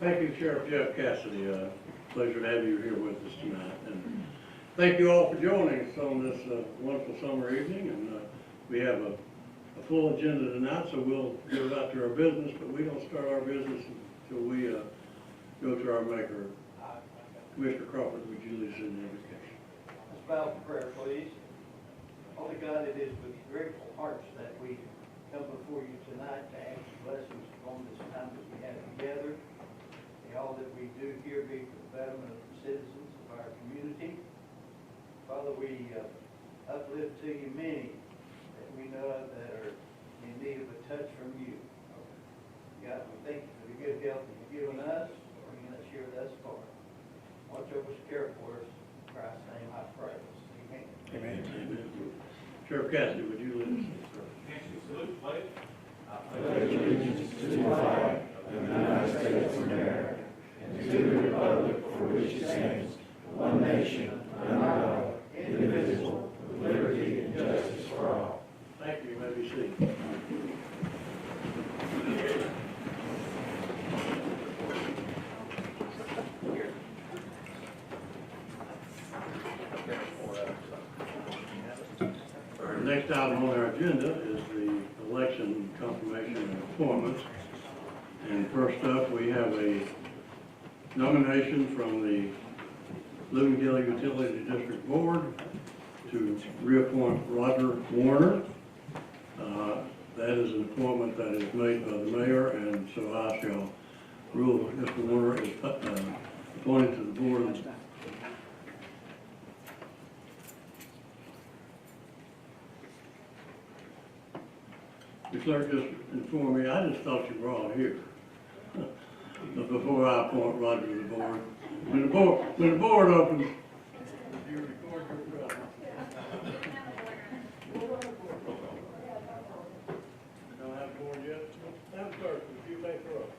Thank you, Sheriff Jeff Cassidy. Pleasure to have you here with us tonight. And thank you all for joining us on this wonderful summer evening. And we have a full agenda tonight, so we'll get about to our business, but we don't start our business until we go to our maker. Commissioner Crawford, would you lead us in the invocation? Let's bow for prayer, please. Holy God, it is with grateful hearts that we come before you tonight to ask your blessings upon this time that we have together. May all that we do here be for the betterment of the citizens of our community. Father, we uplift to you many that we know of that are in need of a touch from you. God, we thank you for the good health that you've given us, bringing us here thus far. Watch over us, care for us. In Christ's name I pray. Amen. Amen. Sheriff Cassidy, would you lead us in prayer? Salute, please. I pledge allegiance to the flag of the United States of America and to the republic for which it stands, one nation, under God, indivisible, with liberty and justice for all. Thank you. You may be seated. Our next item on our agenda is the election confirmation and appointments. And first up, we have a nomination from the Louisville County Utility District Board to reappoint Roger Warner. That is an appointment that is made by the mayor, and so I shall rule Mr. Warner is appointed to the board. The clerk just informed me, I just thought you were all here. But before I appoint Roger to the board, when the board opens, you record your presence. Don't have a board yet? Madam Clerk, would you take the roll?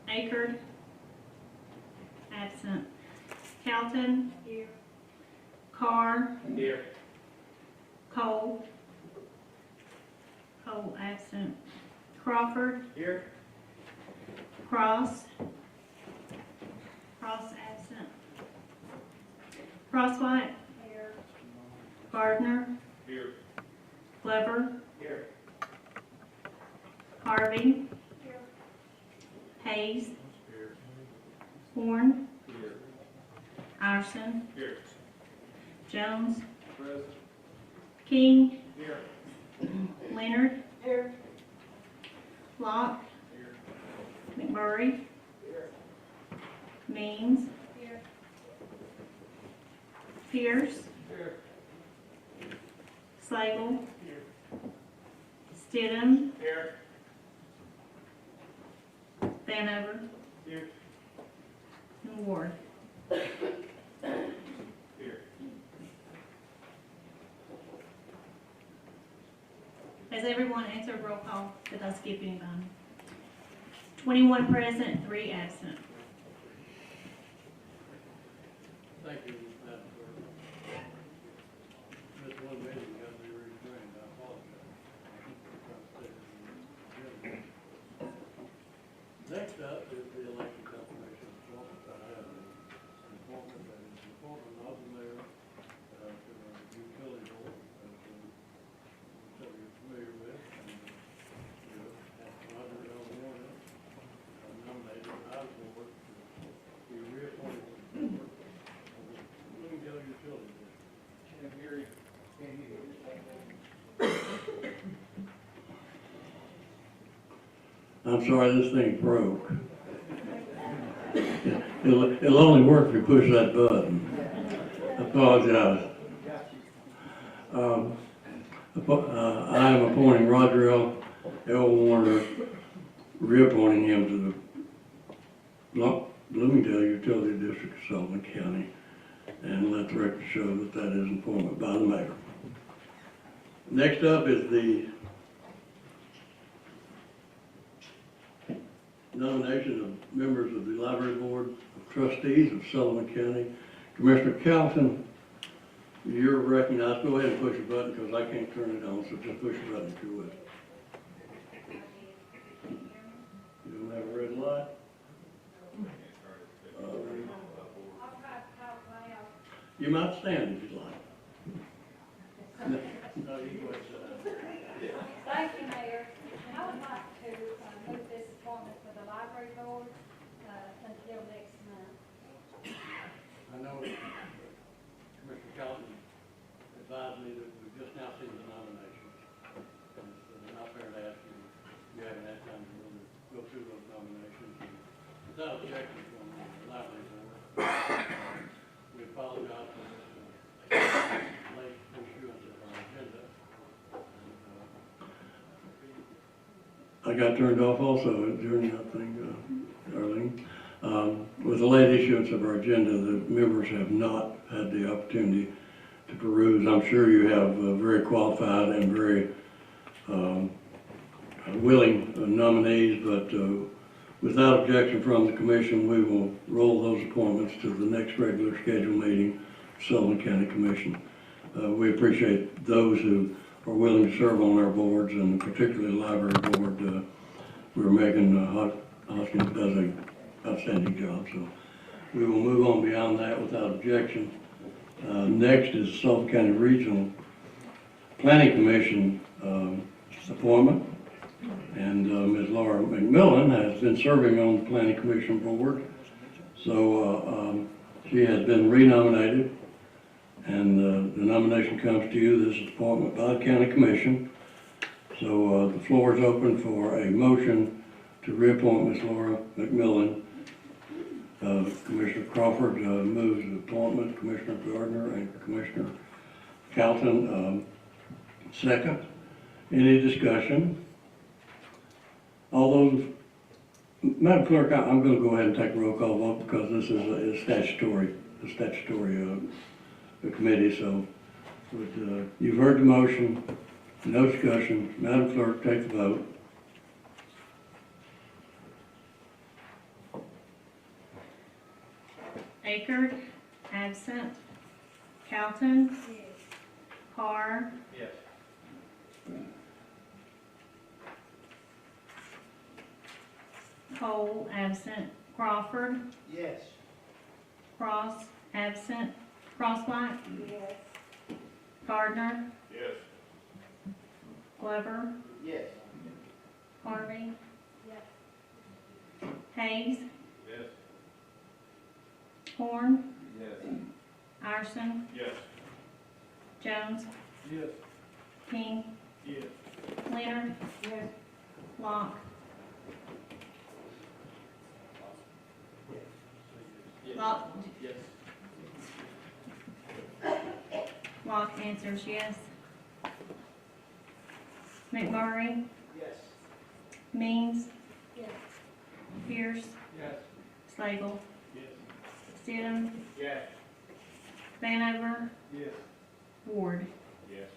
Akard. Absent. Calton. Here. Carr. Here. Cole. Cole absent. Crawford. Here. Cross. Cross absent. Crosswhite. Here. Gardner. Here. Glover. Here. Harvey. Here. Hayes. Here. Horn. Here. Iverson. Here. Jones. Present. King. Here. Leonard. Here. Locke. Here. McMurray. Here. Means. Here. Pierce. Here. Slagle. Here. Stidham. Here. Vanover. Here. And Ward. Here. Has everyone answered roll call? Did I skip anybody? 21 present, 3 absent. Thank you, Madam Clerk. This one meeting got to be restrained, I apologize. Next up is the election confirmation appointment. I have an appointment that is the appointment of the mayor to the utility board, that you're familiar with. And Roger L. Warner nominated by the board to be reappointed to the board of the Louisville Utility District. Can't hear you. Can't hear you. I'm sorry, this thing broke. It'll only work if you push that button. I apologize. I am appointing Roger L. Warner, reappointing him to the Bloomingdale Utility District of Sullivan County, and let the record show that that is an appointment by the mayor. Next up is the nomination of members of the Library Board of Trustees of Sullivan County. Commissioner Calton, you're recognized. Go ahead and push a button because I can't turn it on, so just push a button if you would. You don't have a red light? might stand if you'd like. No, you go ahead, sir. Thank you, Mayor. I would like to move this appointment for the library board until next month. I know Commissioner Calton advised me that we've just now seen the nominations. And it's not fair to ask you, you haven't had time to really go through those nominations. And without objection from the library board, we apologize for this late issuance of our agenda. And, I got turned off also during that thing, Arlene. With the late issuance of our agenda, the members have not had the opportunity to peruse. I'm sure you have very qualified and very willing nominees, but without objection from the commission, we will roll those appointments to the next regular scheduled meeting, Sullivan County Commission. We appreciate those who are willing to serve on our boards, and particularly the library board, where Megan Hoskins does an outstanding job. So we will move on beyond that without objection. Next is Sullivan County Regional Planning Commission appointment. And Ms. Laura McMillan has been serving on the Planning Commission board. So she has been renominated, and the nomination comes to you. This is appointment by the County Commission. So the floor is open for a motion to reappoint Ms. Laura McMillan. Commissioner Crawford moves the appointment, Commissioner Gardner and Commissioner Calton second. Any discussion? All those, Madam Clerk, I'm going to go ahead and take a roll call vote because this is a statutory committee. So you've heard the motion, no discussion. Madam Clerk, take the vote. Akert, absent. Calton, Carr, Yes. Cole, absent. Crawford, Yes. Cross, absent. Crosswhite, Yes. Gardner, Yes. Glover, Yes. Harvey, Yes. Hayes, Yes. Horn, Yes. Iverson, Yes. Jones, Yes. King, Yes. Leonard, Yes. Locke. Locke, Yes. Locke answers yes. McMurray, Yes. Means, Yes. Pierce, Yes. Slagle, Yes. Stidham, Yes. Vanover, Yes. Ward. Yes.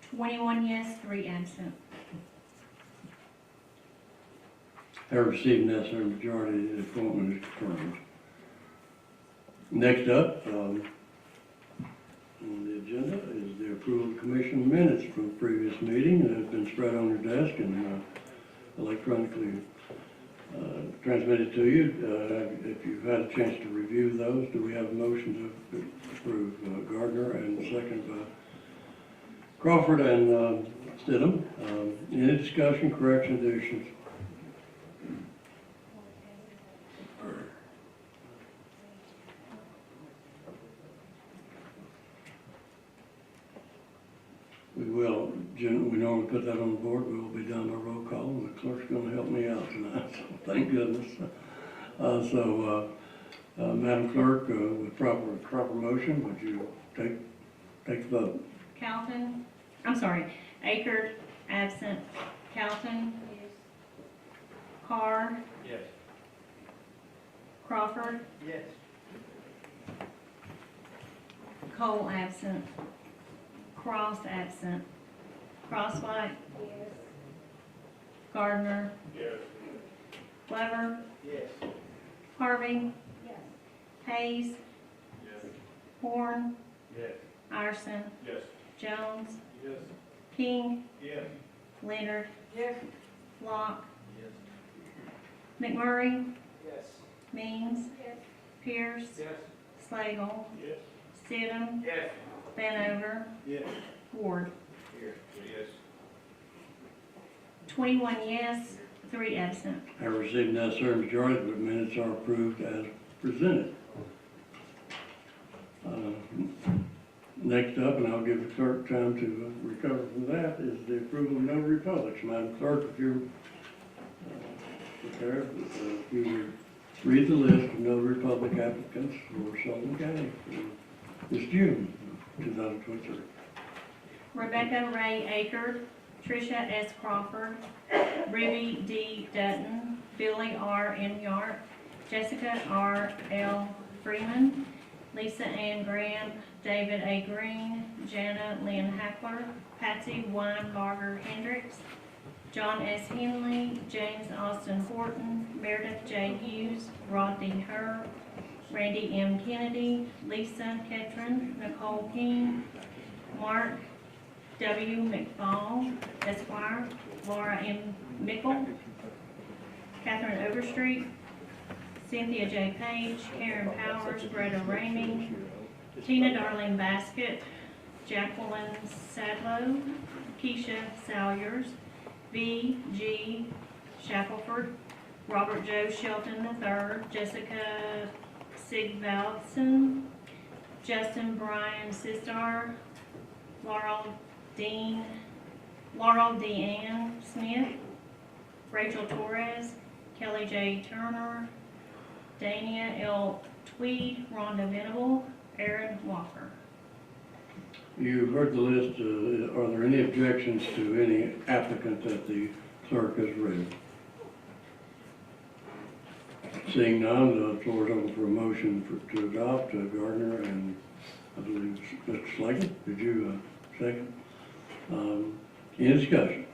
21 yes, 3 absent. Have received necessary majority, the appointment is confirmed. Next up, on the agenda is the approval of commission minutes from the previous meeting that have been spread on your desk and electronically transmitted to you. If you've had a chance to review those, do we have a motion to approve? Gardner and second by Crawford and Stidham. Any discussion, corrections, additions? We normally put that on the board. We will be done by roll call, and the clerk's going to help me out tonight, so thank goodness. Madam Clerk, with proper motion, would you take the vote? Calton, I'm sorry, Akert, absent. Calton, Yes. Carr, Yes. Crawford, Yes. Cole, absent. Cross, absent. Crosswhite, Yes. Gardner, Yes. Glover, Yes. Harvey, Yes. Hayes, Yes. Horn, Yes. Iverson, Yes. Jones, Yes. King, Yes. Leonard, Yes. Locke, Yes. McMurray, Yes. Means, Yes. Pierce, Yes. Slagle. Yes. Stidham. Yes. Vanover. Yes. Ward. Here. Yes. 21 yes, 3 absent. I received a necessary majority, the minutes are approved as presented. Next up, and I'll give the clerk time to recover from that, is the approval of notary publics. Madam Clerk, if you're prepared, if you read the list of notary public applicants for Sullivan County for this June 2023. Rebecca Ray Aker, Tricia S. Crawford, Ruby D. Dutton, Billy R. Enyart, Jessica R. L. Freeman, Lisa Ann Graham, David A. Green, Jana Lynn Hackler, Patsy Weinbarger Hendricks, John S. Henley, James Austin Horton, Meredith J. Hughes, Rodney Herr, Randy M. Kennedy, Lisa Ketron, Nicole King, Mark W. McFall, Esquire, Laura M. Mickle, Catherine Overstreet, Cynthia J. Page, Karen Powers, Greta Ramey, Tina Darling Basket, Jacqueline Sadlow, Keisha Salyers, V. G. Shackelford, Robert Joe Shelton III, Jessica Sigvaldson, Justin Brian Sistar, Laurel Deanne Smith, Rachel Torres, Kelly J. Turner, Dania L. Tweed, Rhonda Venable, Aaron Walker. You've heard the list. Are there any objections to any applicant that the clerk has read? Seeing none, the floor is open for a motion to adopt Gardner and I believe Mr. Slagle. Did you second? Any discussion?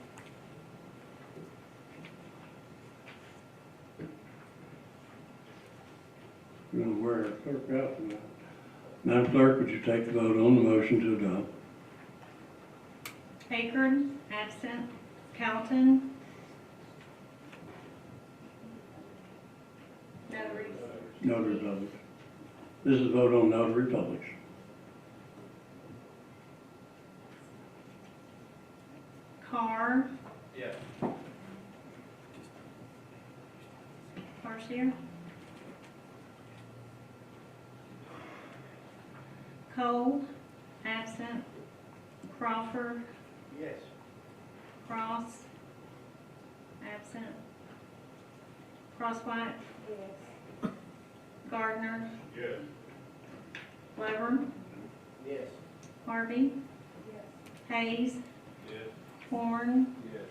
We're going to wear our clerk out tonight. Madam Clerk, would you take the vote on the motion to adopt? Akron, absent. Calton. Notaries. Notary publics. This is a vote on notary publics. Carr. Yes. Carr's here. Cole, absent. Crawford, Yes. Cross, absent. Crosswhite, Yes. Gardner, Yes. Glover, Yes. Harvey, Yes. Hayes, Yes. Horn, Yes.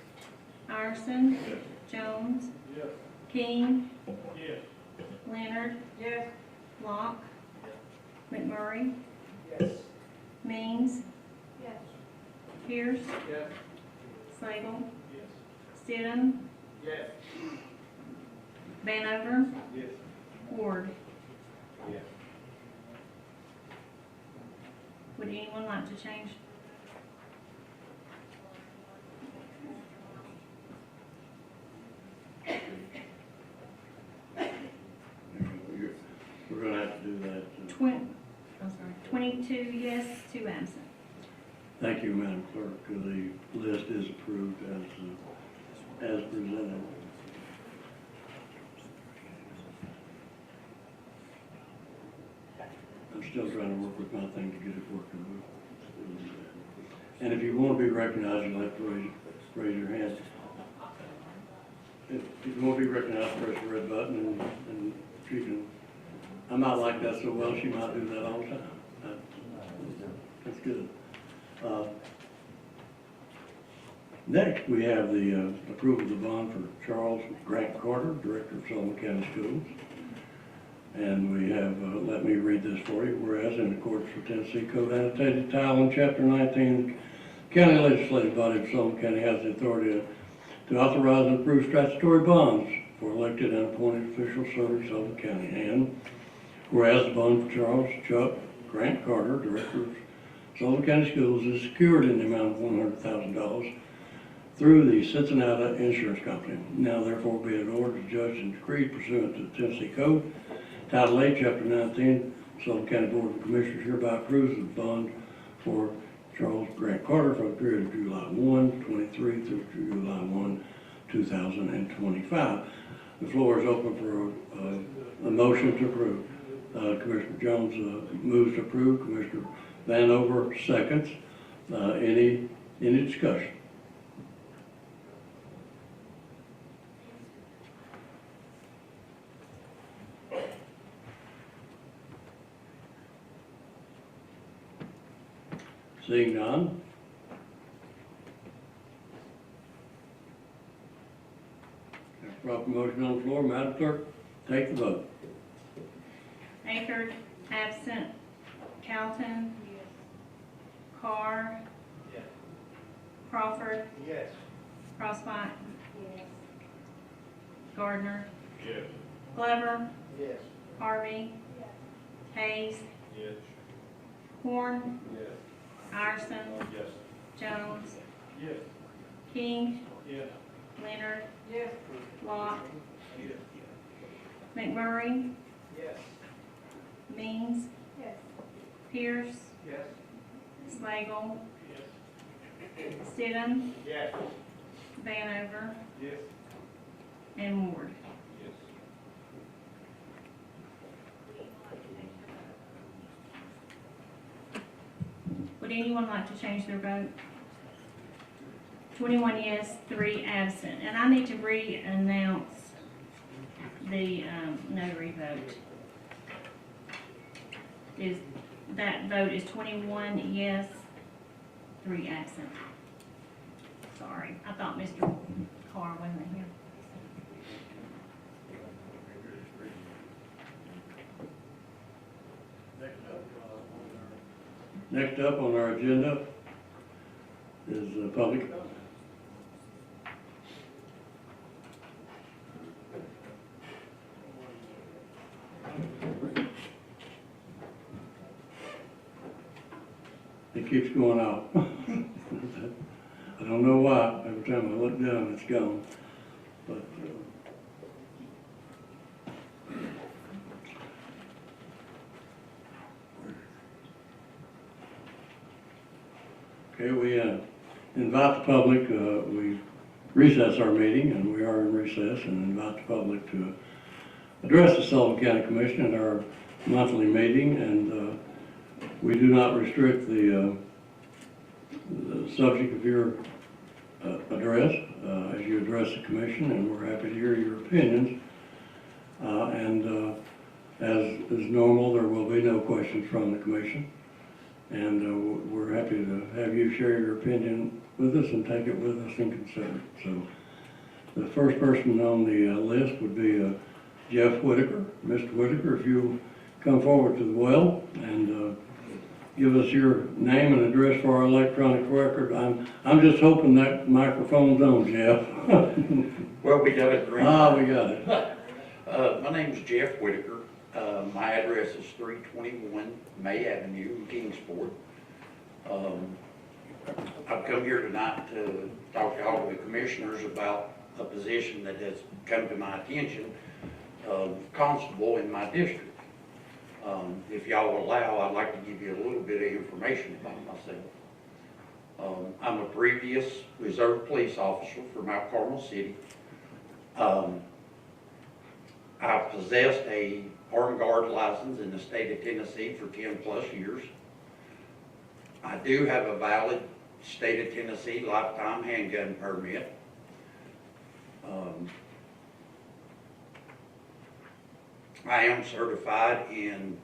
Iverson, Yes. Jones, Yes. King, Yes. Leonard, Yes. Locke, McMurray, Yes. Means, Yes. Pierce, Yes. Slagle, Yes. Stidham, Yes. Vanover, Yes. Ward. Yes. Would anyone like to change? We're going to have to do that. 22 yes, 2 absent. Thank you, Madam Clerk. The list is approved as presented. I'm still trying to work with my thing to get it working. And if you want to be recognized, you'll have to raise your hand. If you want to be recognized, press the red button and she can. I'm not like that so well, she might do that all the time. That's good. Next, we have the approval of the bond for Charles Grant Carter, Director of Sullivan County Schools. And we have, let me read this for you, whereas in accordance with Tennessee Code Annotated Title in Chapter 19, the County Legislative Body of Sullivan County has the authority to authorize and approve statutory bonds for elected and appointed officials serving Sullivan County. And whereas the bond for Charles Chuck Grant Carter, Director of Sullivan County Schools, is secured in the amount of $100,000 through the Cincinnati Insurance Company. Now therefore be it ordered, judged, and decreed pursuant to the Tennessee Code, Title 8, Chapter 19, Sullivan County Board of Commissioners hereby approves the bond for Charles Grant Carter for the period of July 1, 23 through July 1, 2025. The floor is open for a motion to approve. Commissioner Jones moves to approve. Commissioner Vanover seconds. Any discussion? Seeing none. There's a proper motion on the floor. Madam Clerk, take the vote. Aker, absent. Calton. Carr. Yes. Crawford. Yes. Crossbite. Yes. Gardner. Yes. Glover. Yes. Harvey. Yes. Hayes. Yes. Horn. Yes. Iverson. Yes. Jones. Yes. King. Yes. Leonard. Yes. Locke. Yes. McMurray. Yes. Means. Yes. Pierce. Yes. Slagle. Yes. Stidham. Yes. Vanover. Yes. And Ward. Yes. Would anyone like to change their vote? 21 yes, 3 absent. And I need to re-announce the notary vote. That vote is 21 yes, 3 absent. Sorry, I thought Mr. Carr wasn't here. Next up on our agenda is public. It keeps going out. I don't know why. Every time I look down, it's gone. But okay, we invite the public. We recess our meeting, and we are in recess, and invite the public to address the Sullivan County Commission at our monthly meeting. And we do not restrict the subject of your address as you address the commission, and we're happy to hear your opinions. As is normal, there will be no questions from the commission, and we're happy to have you share your opinion with us and take it with us and consider it. So the first person on the list would be Jeff Whitaker. Mr. Whitaker, if you come forward to the well and give us your name and address for our electronic record. I'm just hoping that microphone's on, Jeff. Well, we got it green. We got it. My name's Jeff Whitaker. My address is 321 May Avenue in Kingsport. I've come here tonight to talk to all of the commissioners about a position that has come to my attention of constable in my district. If y'all will allow, I'd like to give you a little bit of information about myself. I'm a previous reserve police officer for Mount Carmel City. I've possessed a armed guard license in the state of Tennessee for 10 plus years. I do have a valid state of Tennessee lifetime handgun permit. I am certified in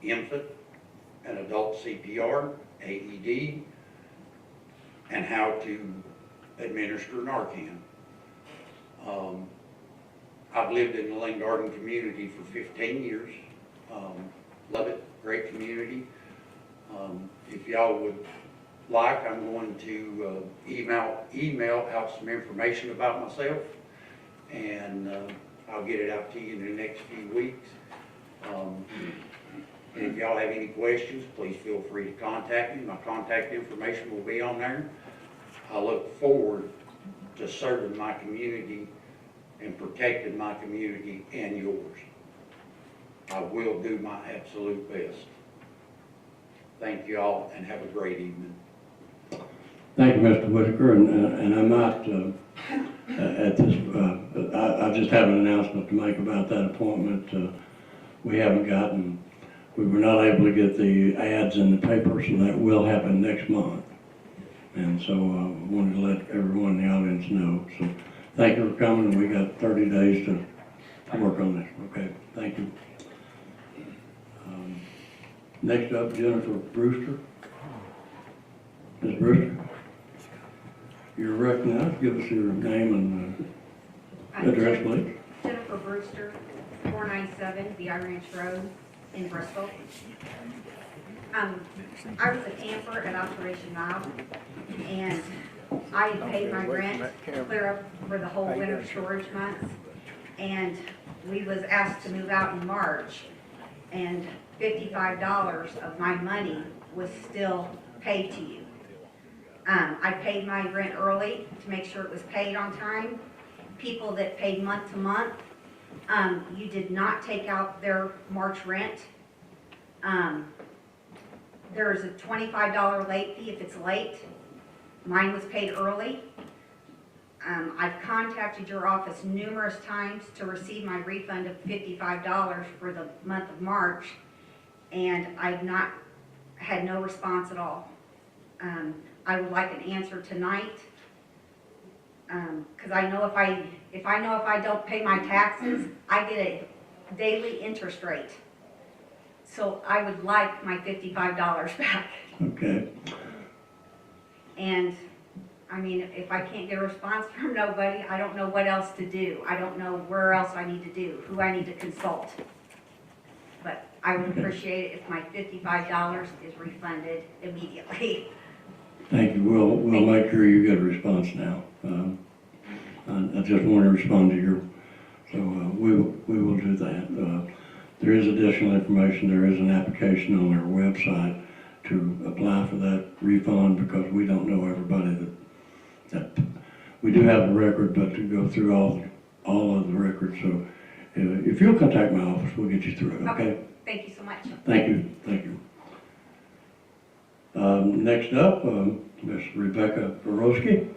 infant and adult CPR, AED, and how to administer Narcan. I've lived in the Lane Garden community for 15 years. Love it, great community. If y'all would like, I'm going to email out some information about myself, and I'll get it out to you in the next few weeks. And if y'all have any questions, please feel free to contact me. My contact information will be on there. I look forward to serving my community and protecting my community and yours. I will do my absolute best. Thank you all and have a great evening. Thank you, Mr. Whitaker, and I might, at this, I just have an announcement to make about that appointment. We were not able to get the ads in the paper, so that will happen next month. And so I wanted to let everyone in the audience know. So thank you for coming, and we got 30 days to work on this. Okay, thank you. Next up, Jennifer Brewster. Ms. Brewster, you're recognized. Give us your name and address, please. Jennifer Brewster, 497 VI Ranch Road in Bristol. I was a camper at Operation Mile, and I had paid my rent clear up for the whole winter storage months, and we was asked to move out in March, and $55 of my money was still paid to you. I paid my rent early to make sure it was paid on time. People that paid month to month, you did not take out their March rent. There's a $25 late fee if it's late. Mine was paid early. I've contacted your office numerous times to receive my refund of $55 for the month of March, and I've not had no response at all. I would like an answer tonight, because I know if I don't pay my taxes, I get a daily interest rate. So I would like my $55 back. Okay. And I mean, if I can't get a response from nobody, I don't know what else to do. I don't know where else I need to do, who I need to consult. But I would appreciate it if my $55 is refunded immediately. Thank you. We'll make sure you get a response now. I just want to respond to your, so we will do that. There is additional information. There is an application on our website to apply for that refund, because we don't know everybody that we do have a record, but to go through all of the records. So if you'll contact my office, we'll get you through it. Okay. Thank you so much. Thank you. Thank you. Next up, Ms. Rebecca Borowski.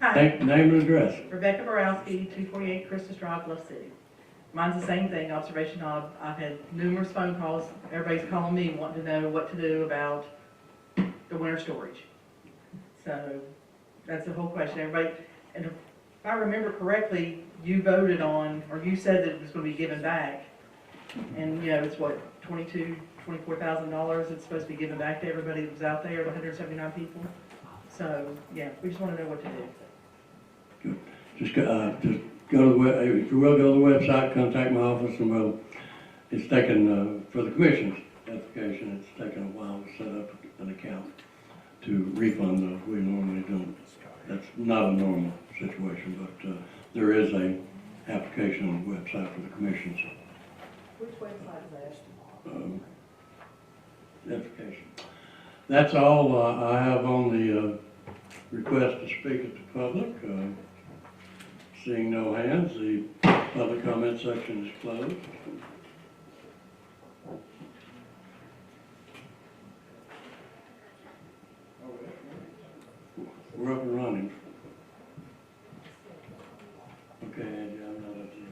Hi, Name and address. Rebecca Borowski, 248 Christus Drive, Bluff City. Mine's the same thing, observation hub. I've had numerous phone calls. Everybody's calling me wanting to know what to do about the winter storage. So that's the whole question. Everybody, and if I remember correctly, you voted on, or you said that it was going to be given back. And, you know, it's what, $24,000 it's supposed to be given back to everybody that was out there, the 179 people. So, yeah, we just want to know what to do. Good. Just go to the web, if you will, go to the website, contact my office, and it's taken, for the commission's application, it's taken a while to set up an account to refund those. We normally don't. That's not a normal situation, but there is a application on the website for the commission's. Which website is that? Application. That's all I have on the request to speak at the public. Seeing no hands, the public comment section is closed. We're up and running. Okay, Angie, I'm not up to you.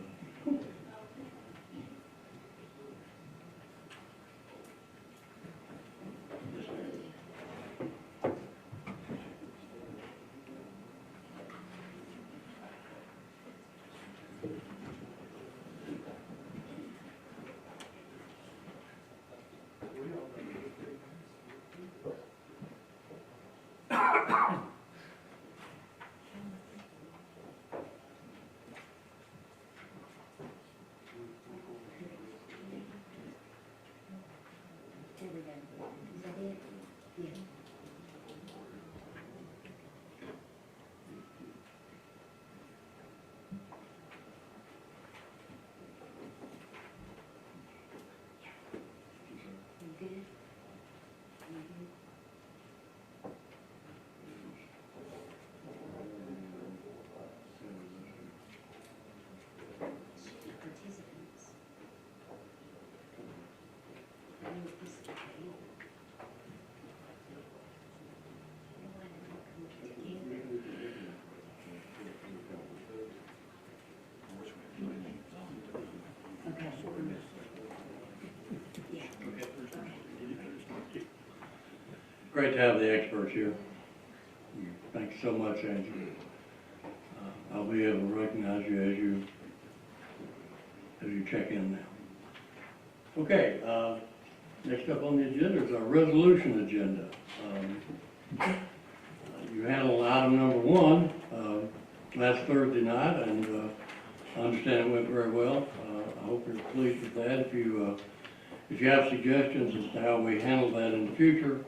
great to have the experts here. Thank you so much, Angie. I'll be able to recognize you as you check in now. Okay, next up on the agenda is our resolution agenda. You handled item number 1 last Thursday night, and I understand it went very well. I hope you're pleased with that. If you have suggestions as to how we handle that in the future,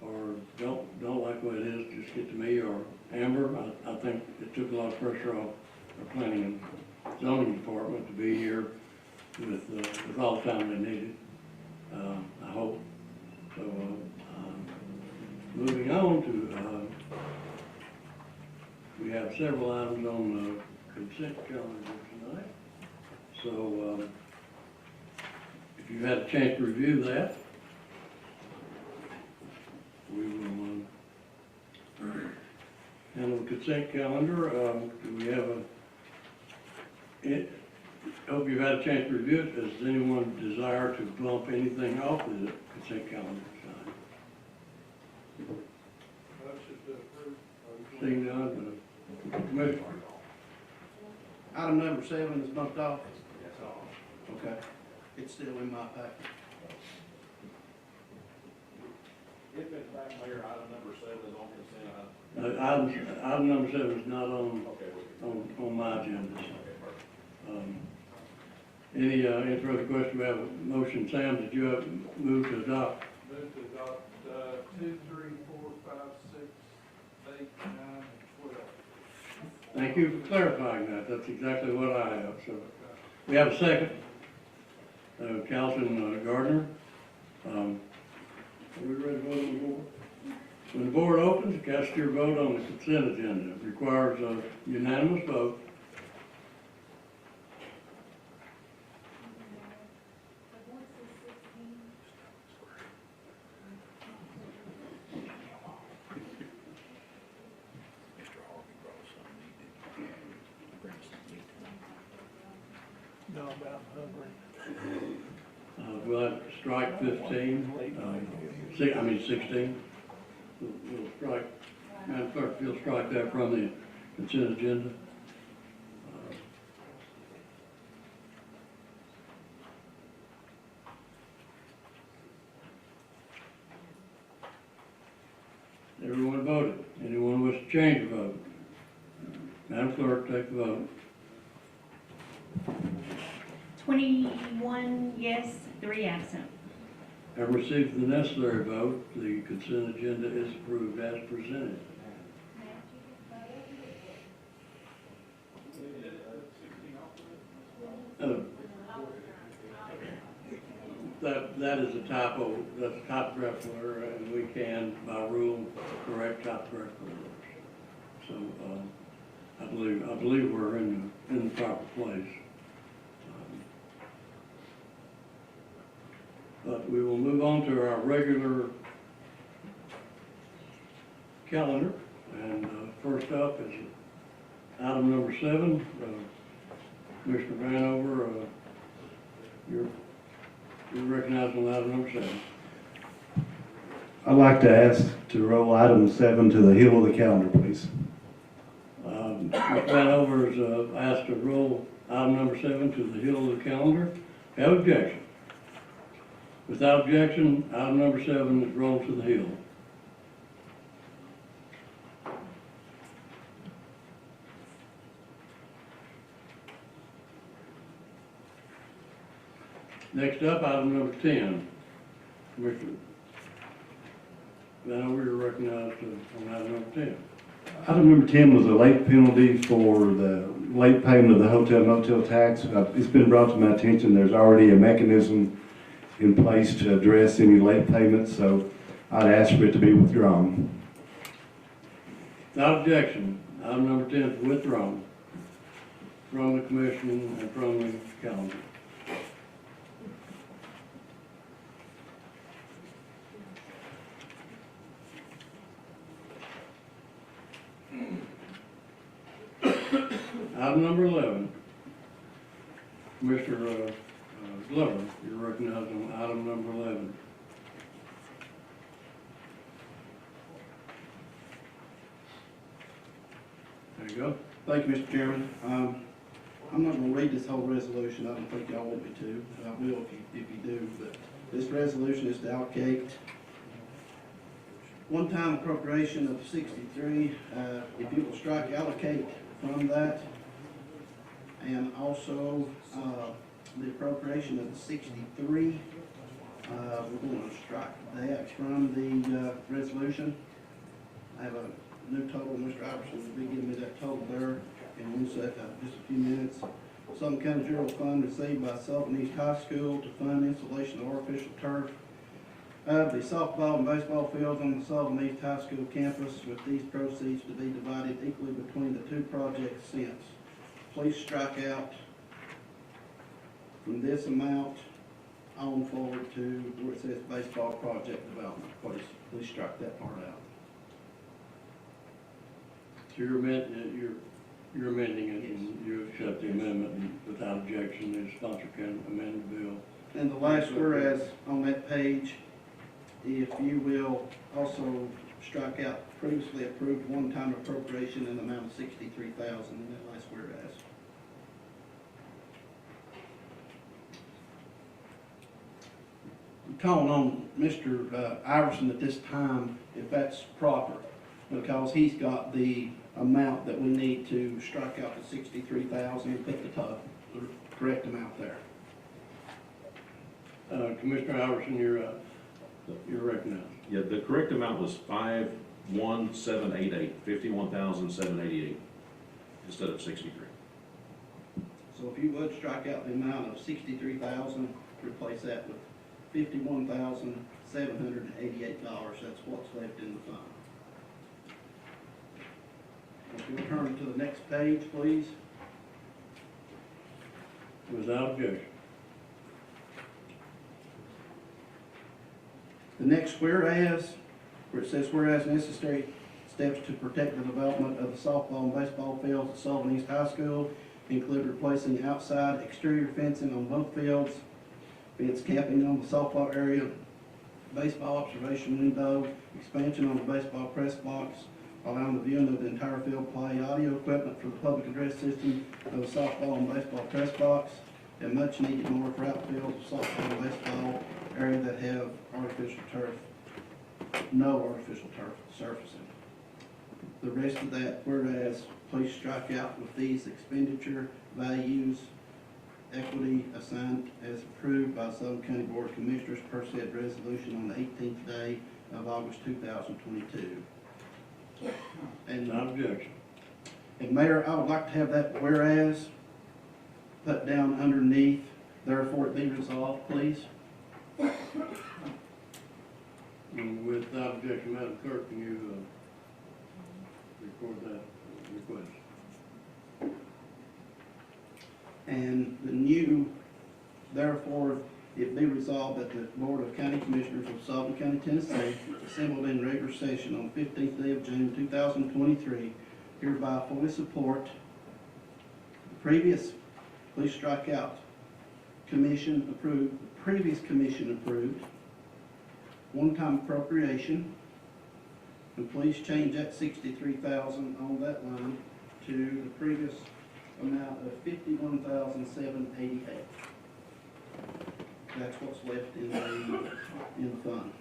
or don't like the way it is, just get to me or Amber. I think it took a lot of pressure off our planning and zoning department to be here with all the time they needed. I hope. So, moving on to, we have several items on the consent calendar tonight. So, if you've had a chance to review that, we will handle the consent calendar. Do we have hope you've had a chance to review it. Does anyone desire to bump anything off the consent calendar tonight? Motion to approve. Seeing none, Commissioner. Item number 7 is bumped off. That's all. Okay. It's still in my packet. If in fact, Mayor, item number 7 is on consent, Item number 7 is not on okay, we can. on my agenda. Okay, perfect. Any further question? We have a motion. Sam, did you move to adopt? Move to adopt 2, 3, 4, 5, 6, 8, 9, and 12. Thank you for clarifying that. That's exactly what I have. So we have a second. Councilman Gardner. Are we ready to vote on the board? When the board opens, cast your vote on the consent agenda. It requires a unanimous vote. We'll have to strike 15, 16. We'll strike, Madam Clerk, if you'll strike that from the consent agenda. Everyone voted. Anyone wish to change a vote? Madam Clerk, take the vote. 21 yes, 3 absent. Have received the necessary vote. The consent agenda is approved as presented. That is a typo. That's a typographical error, and we can, by rule, correct typographical errors. So I believe we're in the proper place. But we will move on to our regular calendar. And first up is item number 7. Commissioner Vanover, you're recognized on item number 7. I'd like to ask to roll item 7 to the heel of the calendar, please. Mr. Vanover is asked to roll item number 7 to the heel of the calendar. Have objection? Without objection, item number 7 is rolled to the hill. Next up, item number 10. Commissioner Vanover, you're recognized on item number 10. Item number 10 was a late penalty for the late payment of the hotel motel tax. It's been brought to my attention there's already a mechanism in place to address any late payments, so I'd ask for it to be withdrawn. Without objection, item number 10 is withdrawn from the commission and from the calendar. Item number 11, Commissioner Glover, you're recognized on item number 11. you go. Thank you, Mr. Chairman. I'm not gonna read this whole resolution, I don't think y'all want me to, I will if you do, but this resolution is to allocate one-time appropriation of 63, if you will strike allocate from that, and also, the appropriation of the 63, we're gonna strike that from the, resolution. I have a new total, Mr. Iverson will be giving me that total there in one second, just a few minutes. Sullivan County General Fund received by Sullivan East High School to fund installation of artificial turf of the softball and baseball fields on the Sullivan East High School campus, with these proceeds to be divided equally between the two projects since. Please strike out from this amount on forward to where it says baseball project development. Please strike that part out. So you're amending it, and you accept the amendment and without objection, the sponsor can amend the bill. And the last whereas on that page, if you will also strike out previously approved one-time appropriation in the amount of $63,000 in that last whereas. I'm calling on Mr. Iverson at this time, if that's proper, because he's got the amount that we need to strike out the 63,000 and put the correct amount there. Commissioner Iverson, you're recognized. Yeah, the correct amount was 51,788, 51,788 instead of 63. So if you would strike out the amount of 63,000, replace that with $51,788. That's what's left in the fund. If you'll turn to the next page, please. Without objection. The next whereas, where it says whereas necessary steps to protect the development of the softball and baseball fields at Sullivan East High School include replacing outside exterior fencing on both fields, fence capping on the softball area, baseball observation window, expansion on the baseball press box, allowing the viewing of the entire field play, audio equipment for the public address system of the softball and baseball press box, and much needed more for outfields of softball and baseball area that have artificial turf, no artificial turf surfacing. The rest of that, whereas, please strike out with these expenditure values, equity assigned as approved by Sullivan County Board of Commissioners per said resolution on the 18th day of August 2022. And, Without objection. and Mayor, I would like to have that whereas put down underneath, therefore it be resolved, please. And without objection, Madam Clerk, can you record that request? And the new, therefore, it be resolved that the Board of County Commissioners of Sullivan County, Tennessee, assembled in regular session on the 15th day of June 2023, hereby fully support the previous, please strike out, commission approved, the previous commission approved, one-time appropriation, and please change that 63,000 on that line to the previous amount of 51,788. That's what's left in the fund.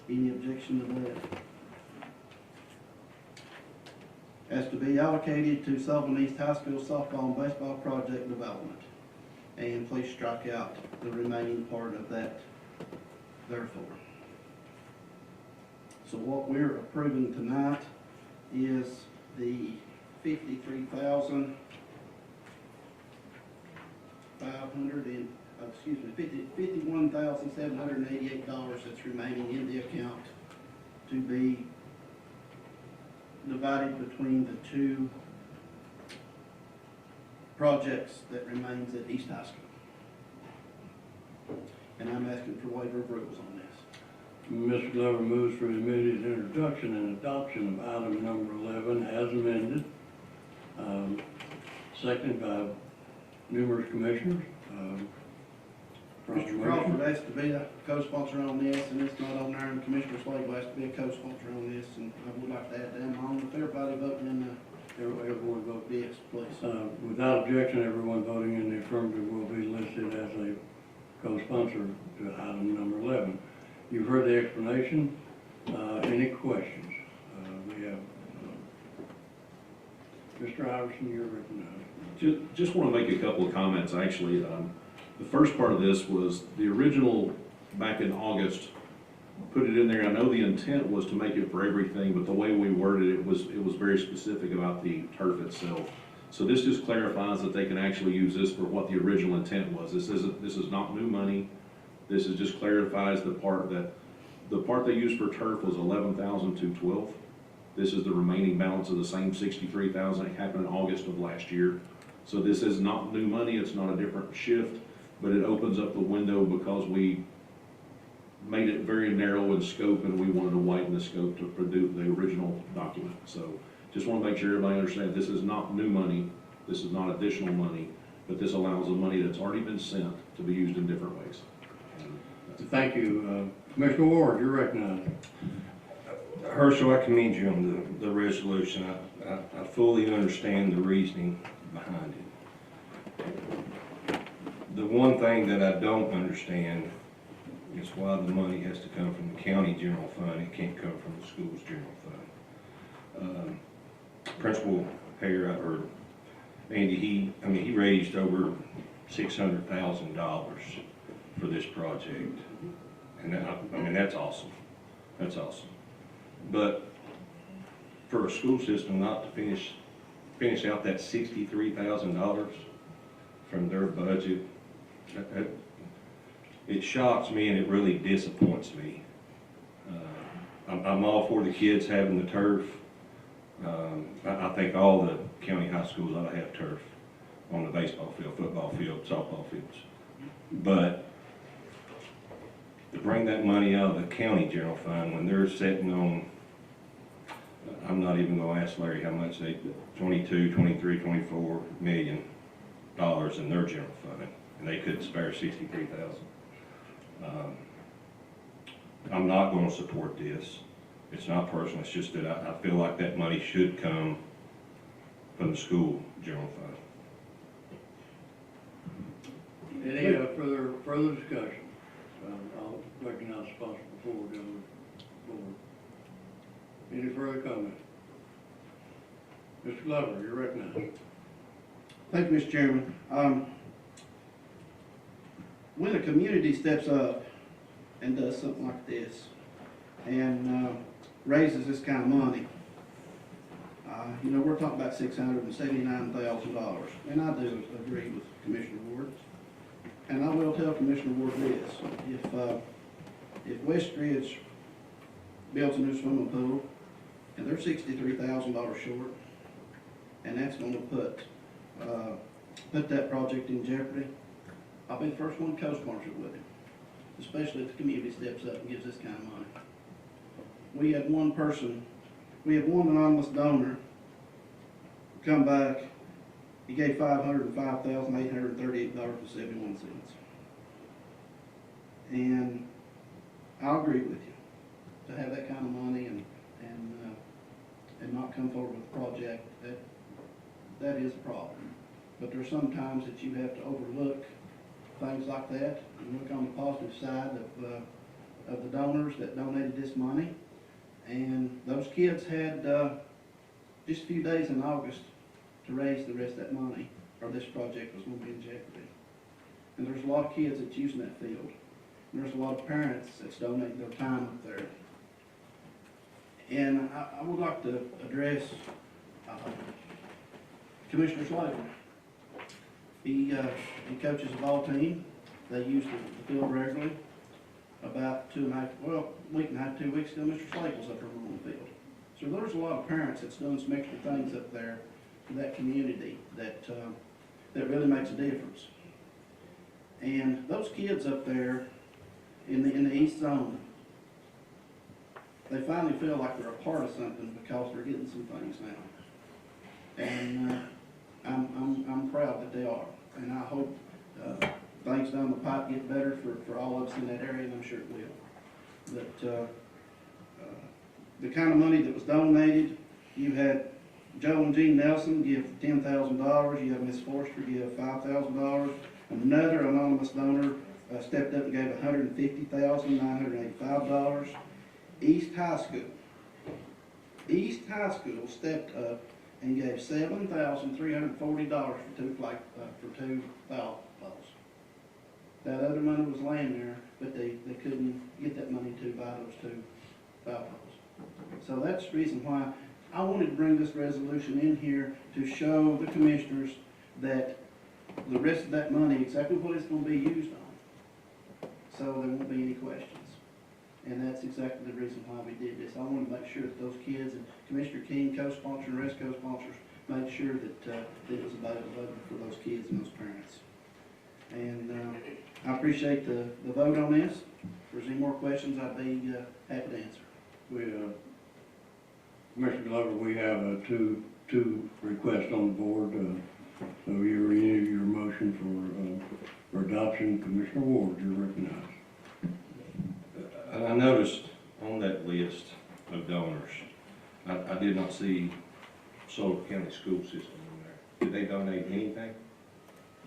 Any objection to that? As to be allocated to Sullivan East High School softball and baseball project development. And please strike out the remaining part of that, therefore. So what we're approving tonight is the $51,788 that's remaining in the account to be divided between the two projects that remains at East High School. And I'm asking for waiver of rules on this. Mr. Glover moves for immediate introduction and adoption of item number 11 as amended, seconded by numerous commissioners. Mr. Crawford asked to be a co-sponsor on this, and it's not on there, and Commissioner Slagle asked to be a co-sponsor on this, and I would like to add them on, with everybody voting in the, everyone vote yes, please. Without objection, everyone voting in the affirmative will be listed as a co-sponsor to item number 11. You've heard the explanation. Any questions? We have Mr. Iverson, you're recognized. Just want to make a couple of comments, actually. The first part of this was the original, back in August, put it in there. I know the intent was to make it for everything, but the way we worded it was very specific about the turf itself. So this just clarifies that they can actually use this for what the original intent was. This is not new money. This is just clarifies the part they used for turf was $11,212. This is the remaining balance of the same $63,000 that happened in August of last year. So this is not new money. It's not a different shift, but it opens up the window because we made it very narrow in scope, and we wanted to widen the scope to produce the original document. So just want to make sure everybody understands this is not new money, this is not additional money, but this allows the money that's already been sent to be used in different ways. Thank you. Commissioner Ward, you're recognized. Herschel, I commend you on the resolution. I fully understand the reasoning behind it. The one thing that I don't understand is why the money has to come from the county general fund. It can't come from the school's general fund. Principal Hare, I heard Andy, he raised over $600,000 for this project. And that's awesome. That's awesome. But for a school system not to finish out that $63,000 from their budget, it shocks me and it really disappoints me. I'm all for the kids having the turf. I think all the county high schools ought to have turf on the baseball field, football field, softball fields. But to bring that money out of the county general fund when they're sitting on, I'm not even going to ask Larry how much they, 22, 23, 24 million dollars in their general fund, and they could spare 63,000. I'm not going to support this. It's not personal. It's just that I feel like that money should come from the school general fund. Any further discussion? I'll recognize the sponsor before we go forward. Any further comment? Mr. Glover, you're recognized. Thank you, Mr. Chairman. When a community steps up and does something like this and raises this kind of money, we're talking about $679,000, and I do agree with Commissioner Ward. And I will tell Commissioner Ward this: if West Ridge builds a new swimming pool and they're $63,000 short, and that's going to put that project in jeopardy, I'll be the first one to co-sponsor with him, especially if the community steps up and gives this kind of money. We had one anonymous donor come back. He gave $505,838.71. And I'll agree with you, to have that kind of money and not come forward with a project, that is a problem. But there's some times that you have to overlook things like that and look on the positive side of the donors that donated this money. And those kids had just a few days in August to raise the rest of that money, or this project was going to be in jeopardy. And there's a lot of kids that's using that field. And there's a lot of parents that's donating their time up there. And I would like to address Commissioner Sullivan. He coaches a ball team. They use the field regularly. About week and a half, 2 weeks ago, Mr. Slate was up there on the field. So there's a lot of parents that's doing some extra things up there for that community that really makes a difference. And those kids up there in the East Zone, they finally feel like they're a part of something because they're getting some things now. And I'm proud that they are. And I hope things down the pipe get better for all of us in that area, and I'm sure it will. But, the kind of money that was donated, you had Joe and Jean Nelson give $10,000, you have Miss Forster give $5,000. Another anonymous donor stepped up and gave $150,985. East High School stepped up and gave $7,340 for two foul balls. That other money was laying there, but they couldn't get that money to buy those two foul balls. So that's the reason why I wanted to bring this resolution in here to show the commissioners that the rest of that money, exactly what it's going to be used on. So there won't be any questions. And that's exactly the reason why we did this. I want to make sure that those kids, and Commissioner King, co-sponsor, and the rest co-sponsors, made sure that it was available for those kids and those parents. And I appreciate the vote on this. If there's any more questions, I'd be happy to answer. Commissioner Glover, we have two requests on the board. So you renew your motion for adoption. Commissioner Ward, you're recognized. I noticed on that list of donors, I did not see Sullivan County School System in there. Did they donate anything?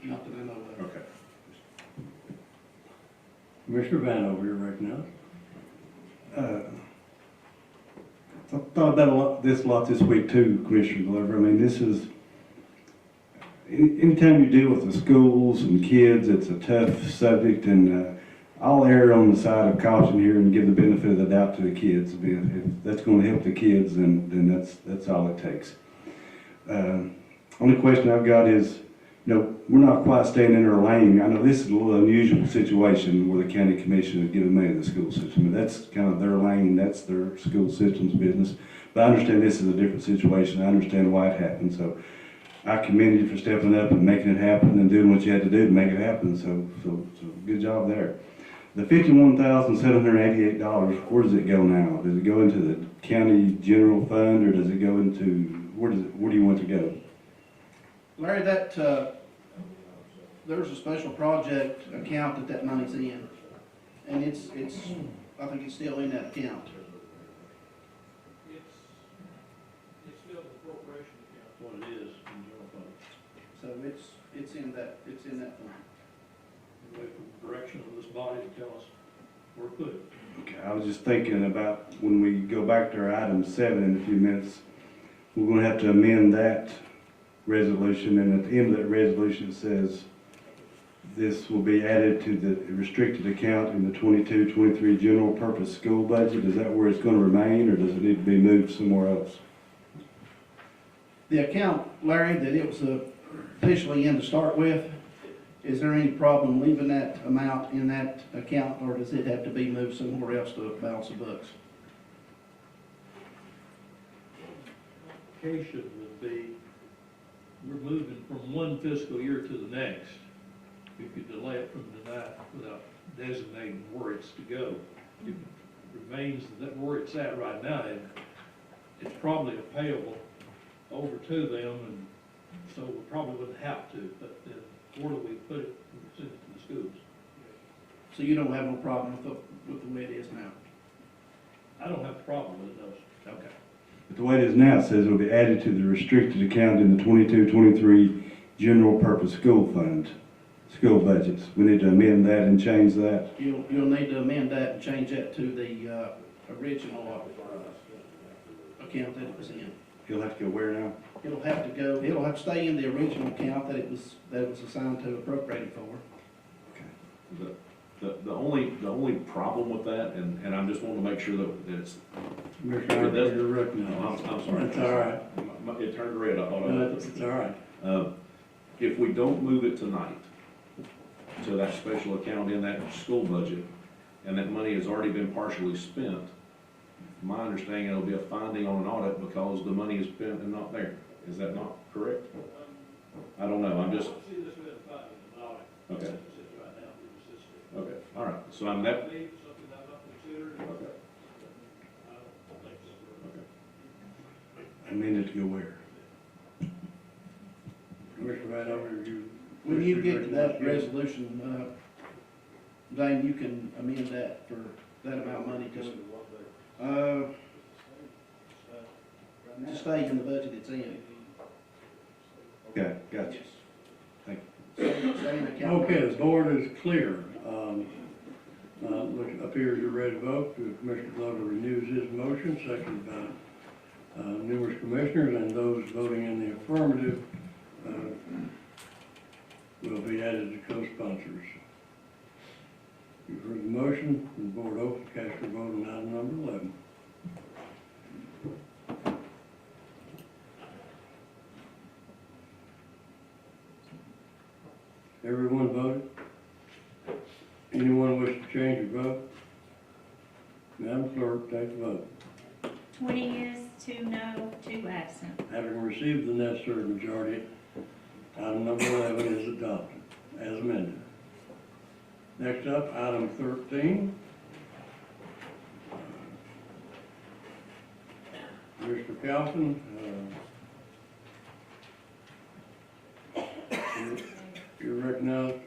Not that I know of. Okay. Commissioner Vanover, you're recognized. I thought about this a lot this week too, Commissioner Glover. I mean, this is, anytime you deal with the schools and kids, it's a tough subject, and I'll err on the side of caution here and give the benefit of the doubt to the kids. If that's going to help the kids, then that's all it takes. Only question I've got is, we're not quite staying in our lane. I know this is a little unusual situation where the county commission is giving money to the school system. And that's kind of their lane, that's their school system's business. But I understand this is a different situation. I understand why it happened. So I commend you for stepping up and making it happen and doing what you had to do to make it happen. So good job there. The $51,788, where does it go now? Does it go into the county general fund, or does it go into, where do you want it to go? Larry, there's a special project account that money's in, and I think it's still in that account. It's still the appropriation account. What it is in general fund. So it's in that fund. Wait for direction of this body to tell us where to put it. Okay, I was just thinking about when we go back to our item 7 in a few minutes, we're going to have to amend that resolution, and at the end of that resolution it says this will be added to the restricted account in the 22-23 general purpose school budget. Is that where it's going to remain, or does it need to be moved somewhere else? The account, Larry, that it was officially in to start with, is there any problem leaving that amount in that account, or does it have to be moved somewhere else to balance the books? Application would be, we're moving from one fiscal year to the next. You could delay it from tonight without designating where it's to go. It remains that where it's at right now, and it's probably a payable over to them, and so we probably wouldn't have to, but then where do we put it when we send it to the schools? So you don't have no problem with the way it is now? I don't have a problem with it, no. Okay. But the way it is now, it says it will be added to the restricted account in the 22-23 general purpose school fund, school budgets. We need to amend that and change that. You'll need to amend that and change that to the original account that it was in. He'll have to go where now? It'll have to stay in the original account that it was assigned to appropriate it for. The only problem with that, and I'm just wanting to make sure that it's. Commissioner, you're recognized. I'm sorry. It's all right. It turned red, I thought. No, it's all right. If we don't move it tonight to that special account in that school budget, and that money has already been partially spent, my understanding, it'll be a finding on an audit because the money is spent and not there. Is that not correct? I don't know, I'm just. Okay. Okay, all right, so I'm that. Okay. Amend it to go where? Commissioner Vanover, you When you get to that resolution, Dane, you can amend that for that amount of money, to stay in the budget it's in. Okay, gotcha. Thank Stay in the account. Okay, the board is clear. Look, appears you're ready to vote. Commissioner Glover renews his motion, seconded by numerous commissioners, and those voting in the affirmative will be added to co-sponsors. You've heard the motion, and the board open, cast your vote on item number 11. Everyone voted? Anyone wish to change your vote? Madam Clerk, take the vote. 20 yes, 2 no, 2 absent. Having received the necessary majority, item number 11 is adopted as amended. Next up, item 13. Mr. Calvin, you're recognized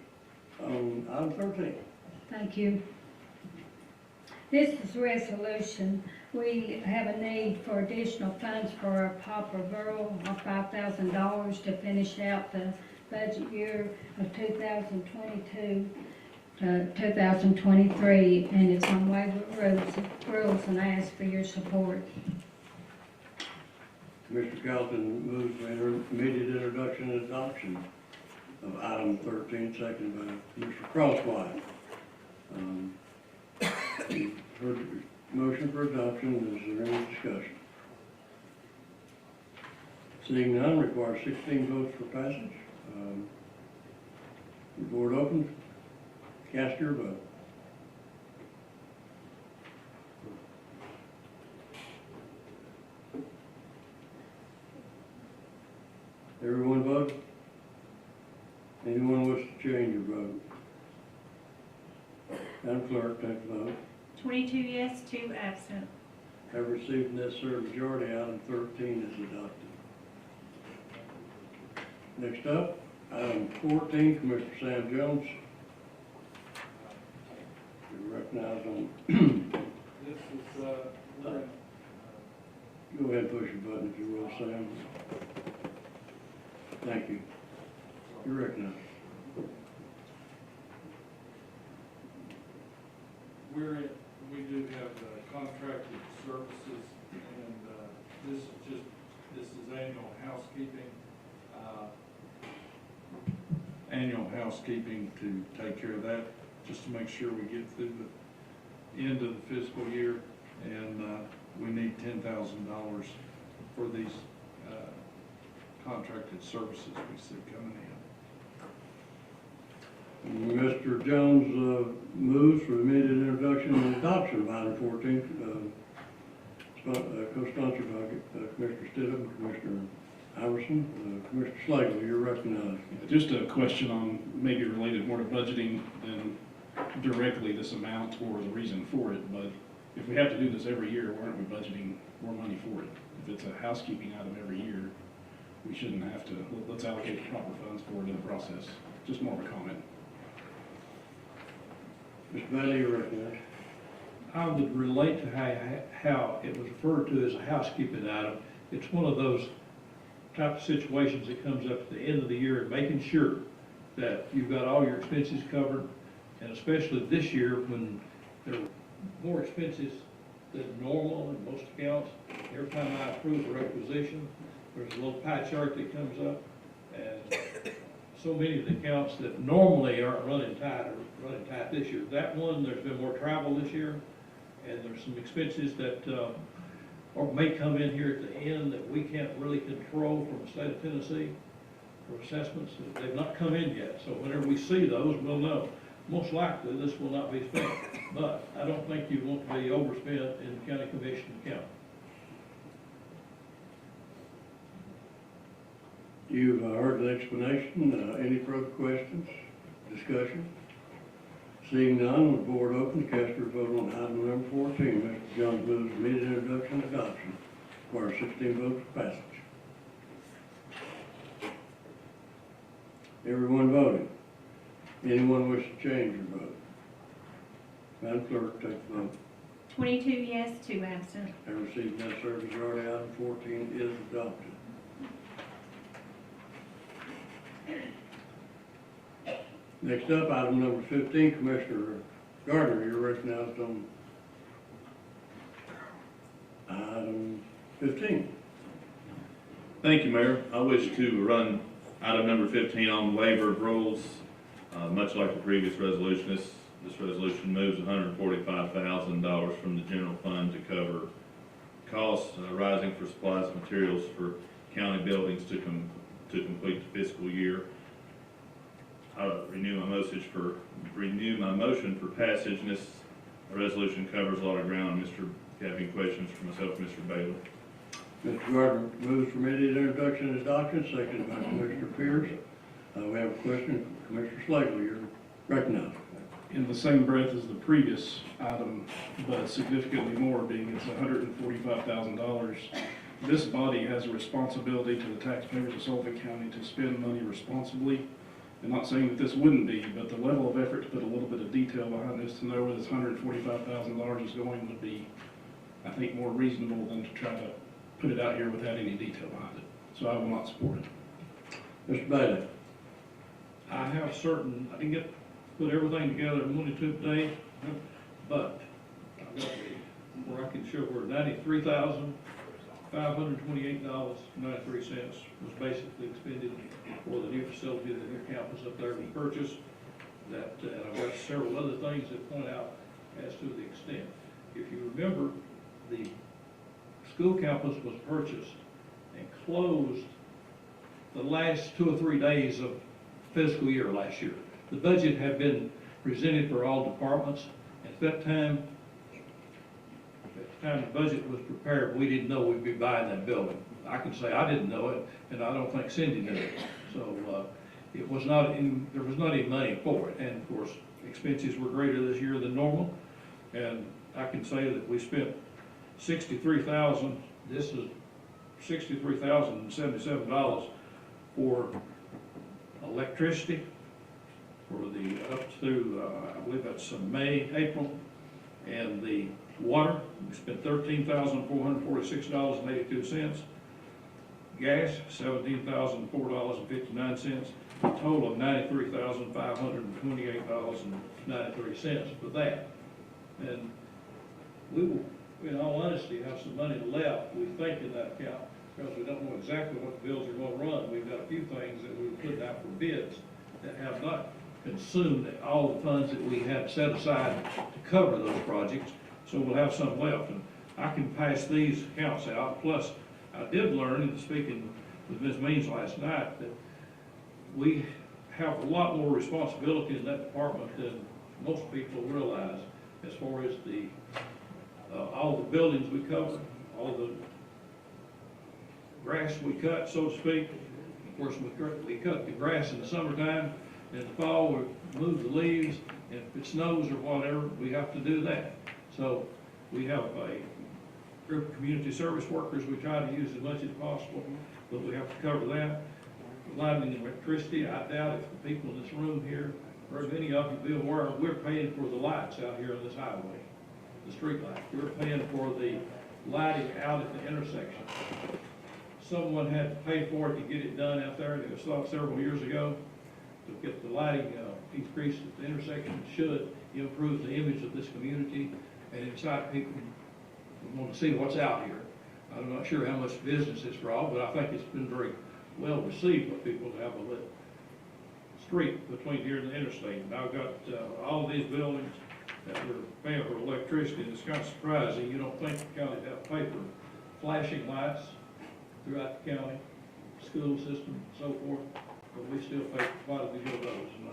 on item 13. Thank you. This is resolution. We have a need for additional funds for our pauper borough of $5,000 to finish out the budget year of 2022 to 2023, and it's on waiver rules, and I ask for your support. Mr. Calvin moves for immediate introduction and adoption of item 13, seconded by Mr. Crosswhite. You've heard the motion for adoption. Is there any discussion? Seeing none, requires 16 votes for passage. The board open. Cast your vote. Everyone vote? Anyone wish to change your vote? Madam Clerk, take the vote. 22 yes, 2 absent. Have received the necessary majority, item 13 is adopted. Next up, item 14, Commissioner Sam Jones. You're recognized on, This is, we're in, go ahead and push your button if you will, Sam. Thank you. You're recognized. we do have contracted services, and this is annual housekeeping. Annual housekeeping to take care of that, just to make sure we get through the end of the fiscal year, and we need $10,000 for these contracted services we see coming in. Mr. Jones moves for immediate introduction and adoption of item 14, co-sponsored by Commissioner Stidham, Commissioner Iverson, Commissioner Slagle, you're recognized. Just a question on, maybe related more to budgeting than directly this amount or the reason for it, but if we have to do this every year, why aren't we budgeting more money for it? If it's a housekeeping item every year, we shouldn't have to, let's allocate the proper funds for it in the process. Just more of a comment. Mr. Bailey, you're recognized. I would relate to how it was referred to as a housekeeping item. It's one of those type of situations that comes up at the end of the year and making sure that you've got all your expenses covered, and especially this year when there are more expenses than normal in most accounts. Every time I approve a requisition, there's a little pie chart that comes up, and so many of the accounts that normally aren't running tight are running tight this year. That one, there's been more travel this year, and there's some expenses that or may come in here at the end that we can't really control from the state of Tennessee for assessments. They've not come in yet, so whenever we see those, we'll know. Most likely, this will not be spent, but I don't think you want to be overspent in the county commission account. You've heard the explanation. Any further questions, discussion? Seeing none, the board open, cast your vote on item number 14. Mr. Jones moves immediate introduction and adoption. Requires 16 votes for passage. Everyone voting. Anyone wish to change your vote? Madam Clerk, take the vote. 22 yes, 2 absent. Have received necessary majority. Item 14 is adopted. Next up, item number 15, Commissioner Gardner, you're recognized on item 15. Thank you, Mayor. I wish to run item number 15 on waiver of rules. Much like the previous resolution, this resolution moves $145,000 from the general fund to cover costs arising for supplies and materials for county buildings to complete the fiscal year. I renew my motion for passage, and this resolution covers a lot of ground. Mr. If you have any questions for myself, Mr. Bailey. Mr. Gardner moves for immediate introduction and adoption, seconded by Commissioner Pierce. We have a question. Commissioner Slagley, you're recognized. In the same breath as the previous item, but significantly more, being it's $145,000. This body has a responsibility to the taxpayers of Sullivan County to spend money responsibly. I'm not saying that this wouldn't be, but the level of effort to put a little bit of detail behind this to know where this $145,000 is going would be, I think, more reasonable than to try to put it out here without any detail behind it. So I will not support it. Mr. Bailey. I didn't put everything together in 22 days, but I've got where I can show where $93,528.93 was basically expended for the new facility that their campus up there was purchased. And I've got several other things that point out as to the extent. If you remember, the school campus was purchased and closed the last 2 or 3 days of fiscal year last year. The budget had been presented for all departments. At the time the budget was prepared, we didn't know we'd be buying that building. I can say I didn't know it, and I don't think Cindy knew it. So there was not any money for it. And of course, expenses were greater this year than normal. And I can say that we spent $63,000. This is $63,077 for electricity for the up through I believe that's May, April, and the water we spent $13,446.82. Gas $17,004.59. A total of $93,528.93 for that. And we will, in all honesty, have some money left, we think, in that account, because we don't know exactly what the bills are going to run. We've got a few things that we've put out for bids that have not consumed all the funds that we had set aside to cover those projects, so we'll have some left. And I can pass these accounts out. Plus, I did learn in speaking with Ms. Means last night that we have a lot more responsibility in that department than most people realize, as far as the all the buildings we cover, all the grass we cut, so to speak. Of course, we cut the grass in the summertime. In the fall, we move the leaves, and if it snows or whatever, we have to do that. So we have a group of community service workers we try to use as much as possible, but we have to cover that. Lighting and electricity, I doubt if the people in this room here, or many of you be aware, we're paying for the lights out here on this highway, the street lights. We're paying for the lighting out at the intersection. Someone had to pay for it to get it done out there, and it was thought several years ago to get the lighting increased at the intersection. Should improve the image of this community and incite people who want to see what's out here. I'm not sure how much business it's brought, but I think it's been very well received by people to have a lit street between here and the interstate. And I've got all of these buildings that we're paying for electricity, and it's kind of surprising. You don't think the county would have to pay for flashing lights throughout the county, school system, and so forth, but we still pay for quite a few of those. And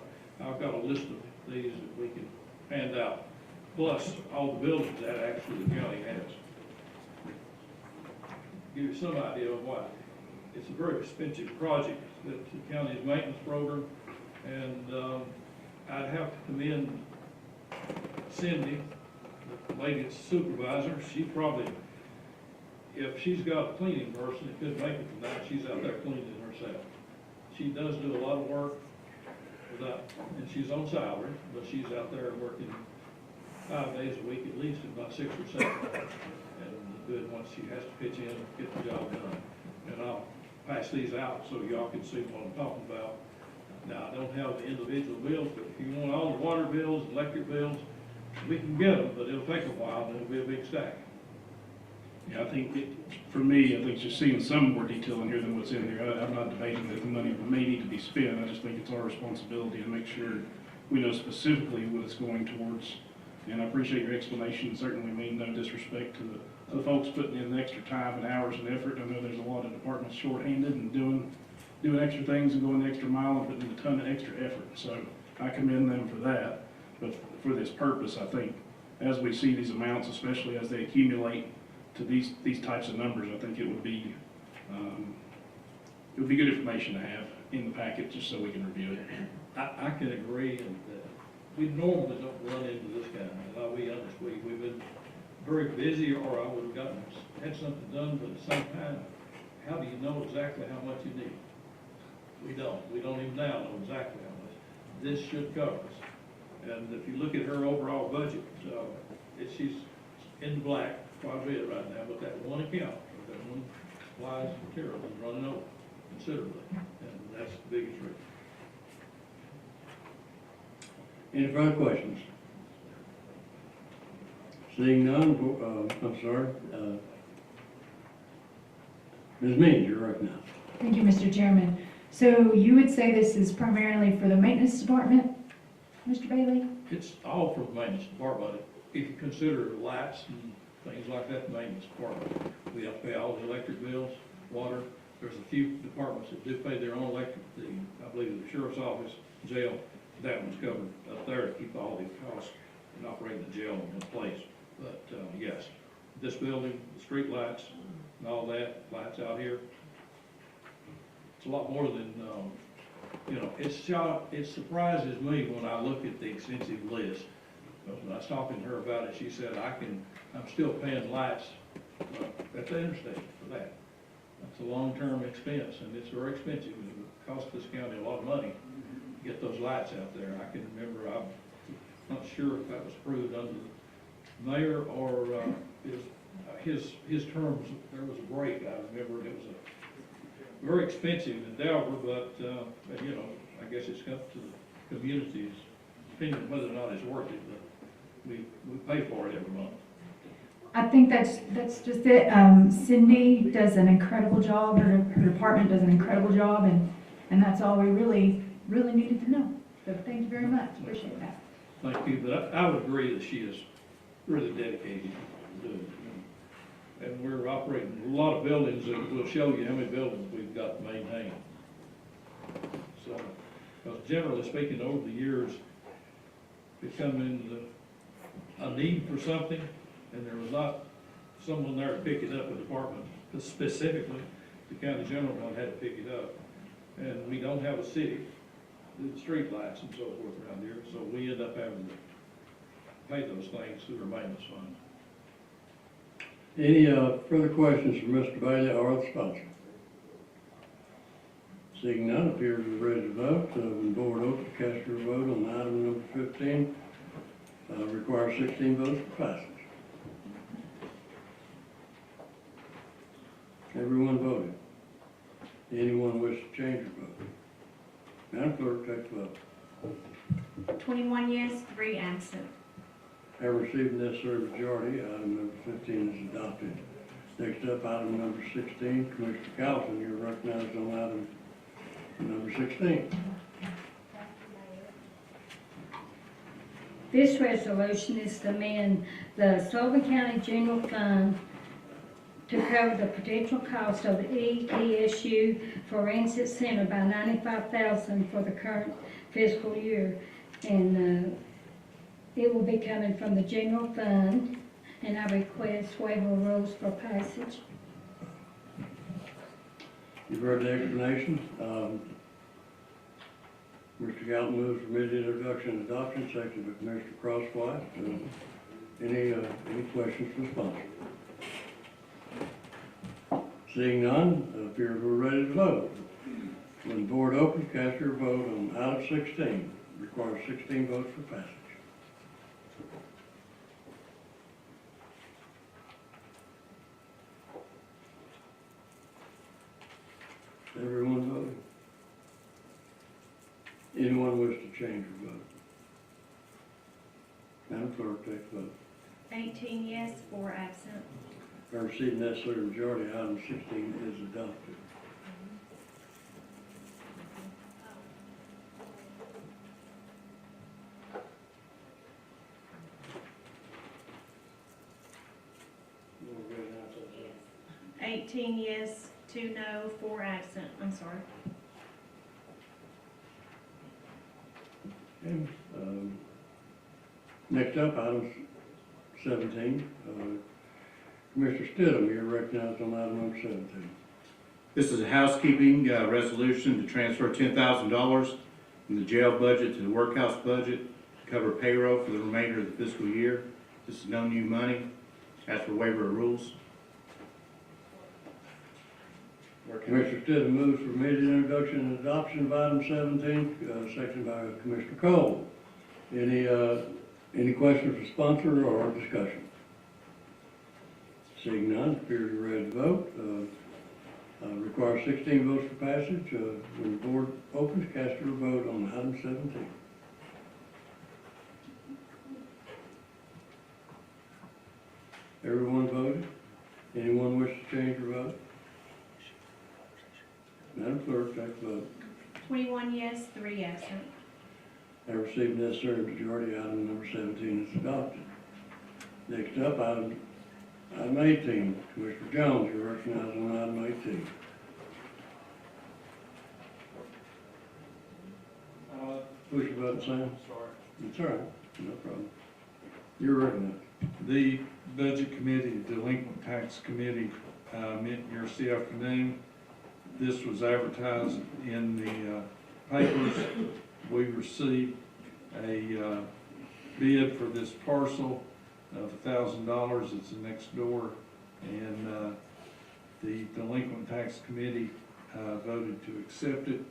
I've got a list of these that we can hand out, plus all the buildings that actually the county has. Give you some idea of why. It's a very expensive project, that the county's maintenance program, and I'd have to commend Cindy, the lady that's supervisor. She probably, if she's got a cleaning person that couldn't make it tonight, she's out there cleaning herself. She does do a lot of work, without, and she's on salary, but she's out there working 5 days a week at least, if not 6 or 7. And good, once she has to pitch in, get the job done. And I'll pass these out so y'all can see what I'm talking about. Now, I don't have the individual bills, but if you want all the water bills, electric bills, we can get them, but it'll take a while, and it'll be a big stack. Yeah, I think, for me, I think just seeing some more detail in here than what's in here, I'm not debating that the money may need to be spent, I just think it's our responsibility to make sure we know specifically what it's going towards. And I appreciate your explanation, certainly mean no disrespect to the folks putting in the extra time and hours and effort. I know there's a lot of departments shorthanded and doing extra things and going the extra mile and putting in a ton of extra effort. So I commend them for that. But for this purpose, I think as we see these amounts, especially as they accumulate to these types of numbers, I think it would be good information to have in the packet just so we can review it. I can agree, and we normally don't run into this kind of, and I'll be honest, we've been very busy, or I would have had something done, but at the same time, how do you know exactly how much you need? We don't even now know exactly how much. This should cover us. And if you look at her overall budget, she's in the black quite a bit right now, but that one account, that one supplies and materials is running over considerably, and that's the biggest reason. Any further questions? Seeing none, I'm sorry, Ms. Means, you're recognized. Thank you, Mr. Chairman. So you would say this is primarily for the maintenance department, Mr. Bailey? It's all from the maintenance department. If you consider lights and things like that, the maintenance department, we have to pay all the electric bills, water. There's a few departments that do pay their own electric, I believe the sheriff's office, jail, that one's covered up there to keep all the costs and operating the jail in place. But, yes, this building, the street lights and all that, lights out here, it's a lot more than, it surprises me when I look at the extensive list. But when I was talking to her about it, she said, I'm still paying lights at the interstate for that. That's a long-term expense, and it's very expensive. It costs this county a lot of money to get those lights out there. I can remember, I'm not sure if that was approved under the mayor or his terms. There was a break. I remember it was a very expensive endeavor, but I guess it's up to the community's opinion whether or not it's worth it. But we pay for it every month. I think that's just it. Cindy does an incredible job. Her department does an incredible job, and that's all we really needed to know. So thank you very much. Appreciate that. Thank you, but I would agree that she is really dedicated to doing it. And we're operating a lot of buildings that will show you how many buildings we've got to maintain. So, because generally speaking, over the years, it come into a need for something, and there was not someone there to pick it up, a department specifically, the county general one had to pick it up. And we don't have a city, the street lights and so forth around here, so we end up having to pay those things through our maintenance fund. Any further questions from Mr. Bailey or the sponsor? Seeing none, appears we're ready to vote. When board open, cast your vote on item number 15. Requires 16 votes for passage. Everyone voted. Anyone wish to change their vote? Madam Clerk, take the vote. 21 yes, 3 absent. Having received the necessary majority, item number 15 is adopted. Next up, item number 16. Commissioner Carlson, you're recognized on item number 16. This resolution is to amend the Sullivan County General Fund to cover the potential cost of the ETSU Forensic Center by $95,000 for the current fiscal year. And it will be coming from the general fund, and I request waiver of rules for passage. You've heard the explanation. Mr. Galton moves for immediate introduction and adoption, seconded by Commissioner Crosswhite. Any questions for the sponsor? Seeing none, it appears we're ready to vote. When the board opens, cast your vote on item 16. Requires 16 votes for passage. Everyone voted? Anyone wish to change your vote? Madam Clerk, take the vote. 18 yes, 4 absent. Heard received necessary majority, item 16 is adopted. We'll go down to the- 18 yes, 2 no, 4 absent. I'm sorry. Okay, next up, item 17. Commissioner Stidham, you're recognized on item number 17. This is a housekeeping resolution to transfer $10,000 from the jail budget to the workhouse budget to cover payroll for the remainder of the fiscal year. This is no new money. Ask for waiver of rules. Commissioner Stidham moves for immediate introduction and adoption of item 17, seconded by Commissioner Cole. Any questions for sponsor or discussion? Seeing none, appear to be ready to vote. Requires 16 votes for passage. When the board opens, cast your vote on item 17. Everyone voted? Anyone wish to change your vote? Madam Clerk, take the vote. 21 yes, 3 absent. Have received necessary majority, item number 17 is adopted. Next up, item 18. Commissioner Jones, you're recognized on item 18. Push your button, Sam. Sorry. It's all right, no problem. You're recognized. The Budget Committee, Delinquent Tax Committee, met here this afternoon. This was advertised in the papers. We received a bid for this parcel of $1,000. It's the next door. And the Delinquent Tax Committee voted to accept it.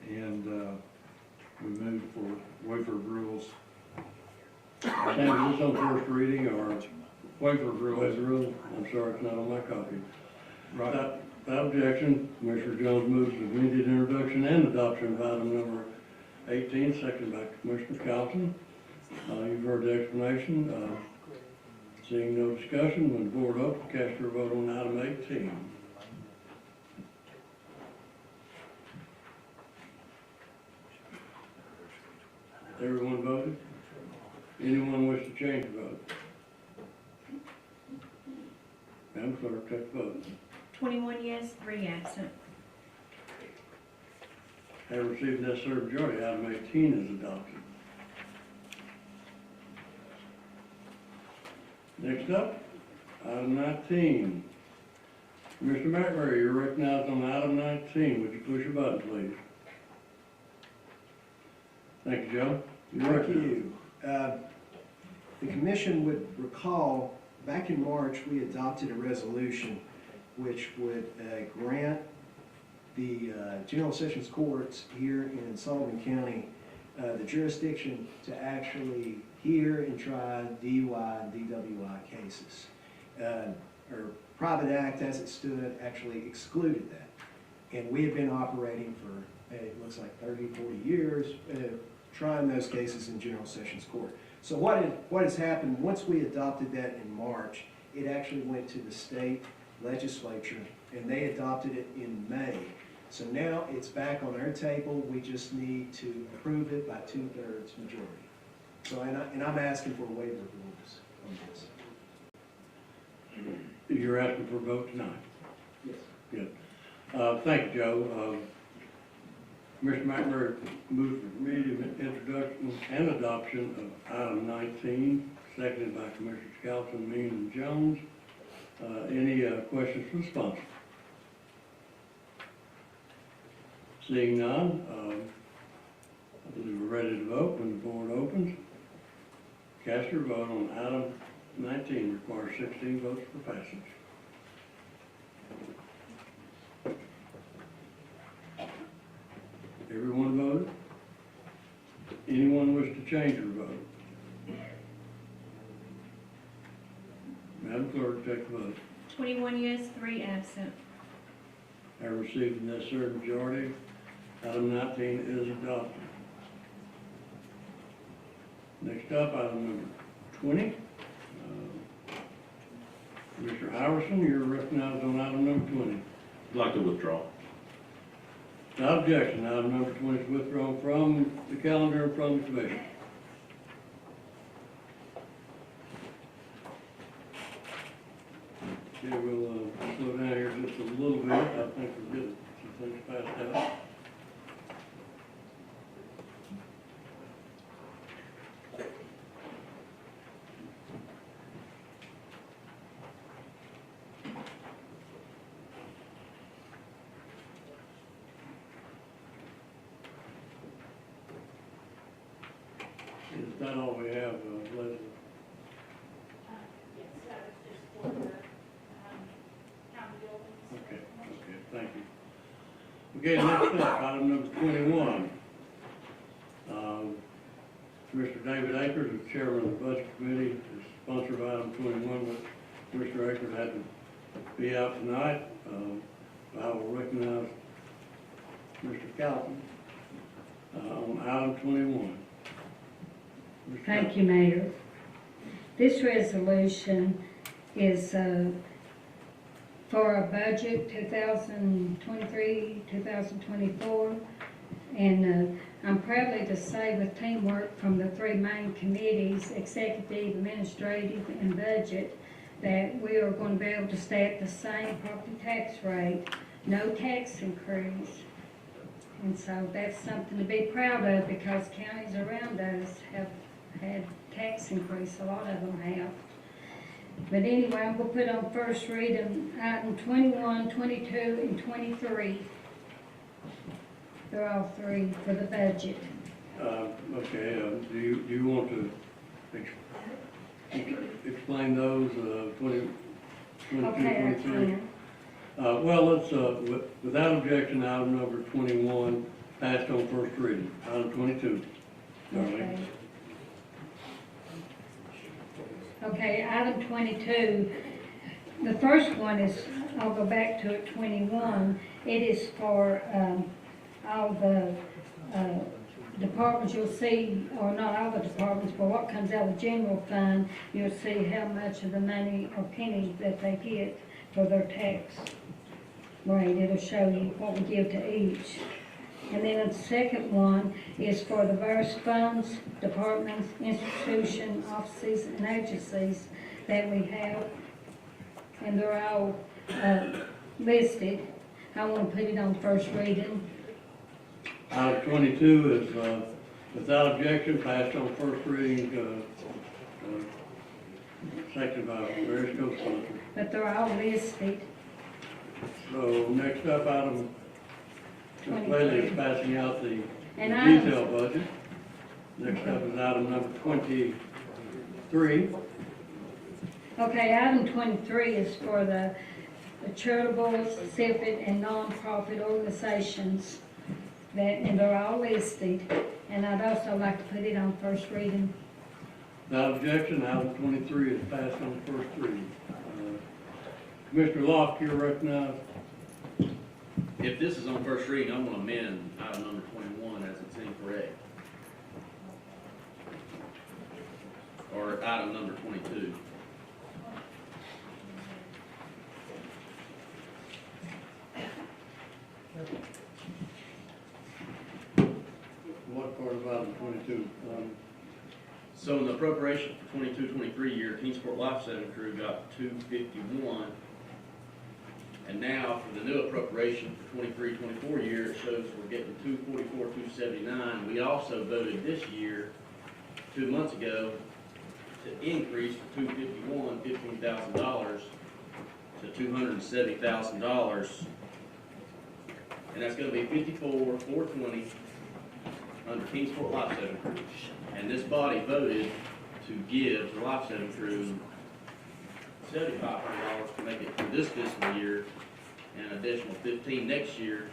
And we moved for waiver of rules. Sam, is this on first reading or? Waiver of rules. Waiver of rules? I'm sorry, it's not on my copy. Right. Without objection, Commissioner Jones moves for immediate introduction and adoption of item number 18, seconded by Commissioner Calton. You've heard the explanation. Seeing no discussion, when the board opens, cast your vote on item 18. Everyone voted? Anyone wish to change their vote? Madam Clerk, take the vote. 21 yes, 3 absent. Have received necessary majority, item 18 is adopted. Next up, item 19. Commissioner McMurray, you're recognized on item 19. Would you push your button, please? Thank you, Joe. You're Thank recognized. you. The commission would recall, back in March, we adopted a resolution which would grant the General Sessions Courts here in Sullivan County the jurisdiction to actually hear and try DUI and DWI cases. Our private act, as it stood, actually excluded that. And we have been operating for, it looks like 30, 40 years, trying those cases in General Sessions Court. So what has happened, once we adopted that in March, it actually went to the state legislature, and they adopted it in May. So now it's back on our table. We just need to approve it by 2/3 majority. So, and I'm asking for a waiver of rules on this. You're asking for a vote tonight? Yes. Good. Thank you, Joe. Commissioner McMurray moves for immediate introduction and adoption of item 19, seconded by Commissioners Calton, Means, and Jones. Any questions for the sponsor? Seeing none, I believe we're ready to vote. When the board opens, cast your vote on item 19. Requires 16 votes for passage. change your vote? Madam Clerk, take the vote. 21 yes, 3 absent. Have received the necessary majority. Item 19 is adopted. Next up, item number 20. Mr. Iverson, you're recognized on item number 20. I'd like to withdraw. Without objection, item number 20 is withdrawn from the calendar and from the commission. Okay, we'll slow down here just a little bit. I think we're getting some things passed out. Is that all we have, Leslie? Yes, that was just for the county buildings. Okay, thank you. Okay, next up, item number 21. Mr. David Akers, the chairman of the Budget Committee, is sponsor of item 21, but Mr. Akers had to be out tonight. I will recognize Mr. Calvin on item 21. Mr. Thank you, Mayor. This resolution is for our budget 2023, 2024. And I'm proudly to say with teamwork from the three main committees, executive, administrative, and budget, that we are going to be able to stay at the same property tax rate, no tax increase. And so that's something to be proud of because counties around us have had tax increase, a lot of them have. But anyway, I'm going to put on first reading item 21, 22, and 23. They're all three for the budget. Okay, do you want to explain those, 22, Okay, 23? Well, let's, without objection, item number 21 passed on first reading. Item 22. Okay. Okay, item 22. The first one is, I'll go back to it, 21. It is for all the departments. You'll see, or not all the departments, but what comes out of the general fund, you'll see how much of the money or pennies that they get for their tax rate. It'll show you what we give to each. And then the second one is for the various funds, departments, institutions, offices, and agencies that we have. And they're all listed. I want to put it on first reading. Item 22 is, without objection, passed on first reading, seconded by various co-sponsors. But they're all listed. So next up, item, Ms. Bailey is passing out the And detailed budget. Next up is item number 23. Okay, item 23 is for the charitable, civic, and nonprofit organizations. And they're all listed. And I'd also like to put it on first reading. Without objection, item 23 is passed on first reading. Commissioner Locke, you're recognized. If this is on first reading, I'm going to amend item number 21 as it's incorrect. Or item number 22. What part of item 22? So in the appropriation for 22-23 year, Kingsport Life Saving Crew got $251. And now for the new appropriation for 23-24 year, it shows we're getting $244,279. We also voted this year, 2 months ago, to increase the $251, $15,000 to $270,000. And that's going to be $54,420 under Kingsport Life Saving Crew. And this body voted to give the Life Saving Crew $7,500 to make it through this fiscal year, and an additional $15,000 next year.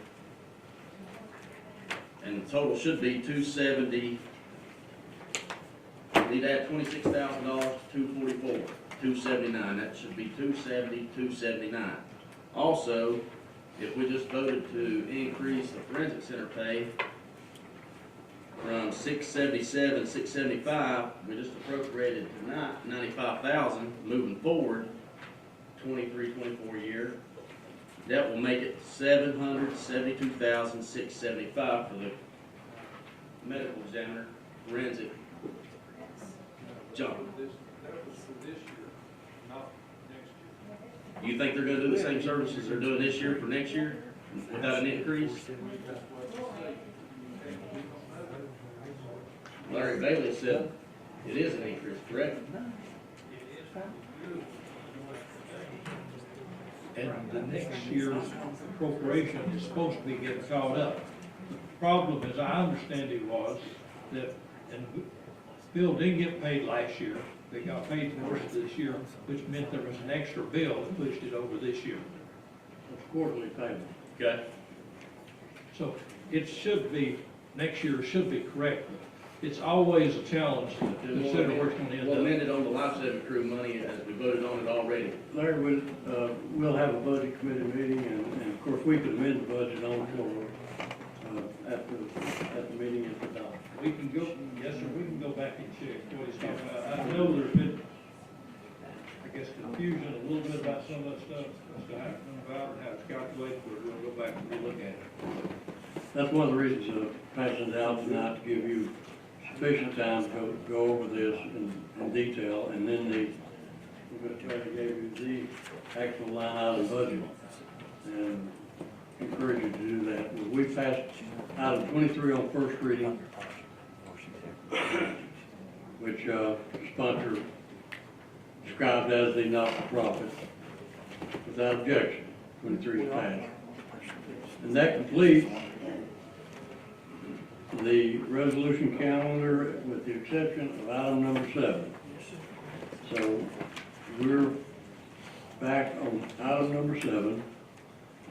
And the total should be $270,000 Need to add $26,000 to 244, 279. That should be 270, 279. Also, if we just voted to increase the forensic center pay from 677, 675, we just appropriated tonight 95,000 moving forward, 23, 24 year. That will make it 772,675 for the medical examiner, forensic, John. You think they're gonna do the same services they're doing this year for next year without an increase? Larry Bailey said it is an increase, correct? And the next year's appropriation is supposed to be getting caught up. The problem, as I understand it, was that, and Bill didn't get paid last year, they got paid for it this year, which meant there was an extra bill that pushed it over this year. It's quarterly payment. Okay. So it should be, next year should be correct. It's always a challenge to consider where it's gonna end We'll up. amend it on the lifesaving crew money as we voted on it already. Larry, we'll have a budget committee meeting, and of course, we could amend the budget on the floor at the meeting at the dock. We can go, yes, sir, we can go back and check what he's talking about. I know there's been, I guess, confusion a little bit about some of that stuff, as to how it comes about and how it's calculated, but we're gonna go back and relook at it. That's one of the reasons passing it out tonight, to give you sufficient time to go over this in detail, and then Mr. Baker gave you the actual line item budget, and encourage you to do that. We passed item 23 on first reading, which sponsor described as the not-for-profit, without objection. 23 is passed. And that completes the resolution calendar, with the exception of item number 7. So we're back on item number 7.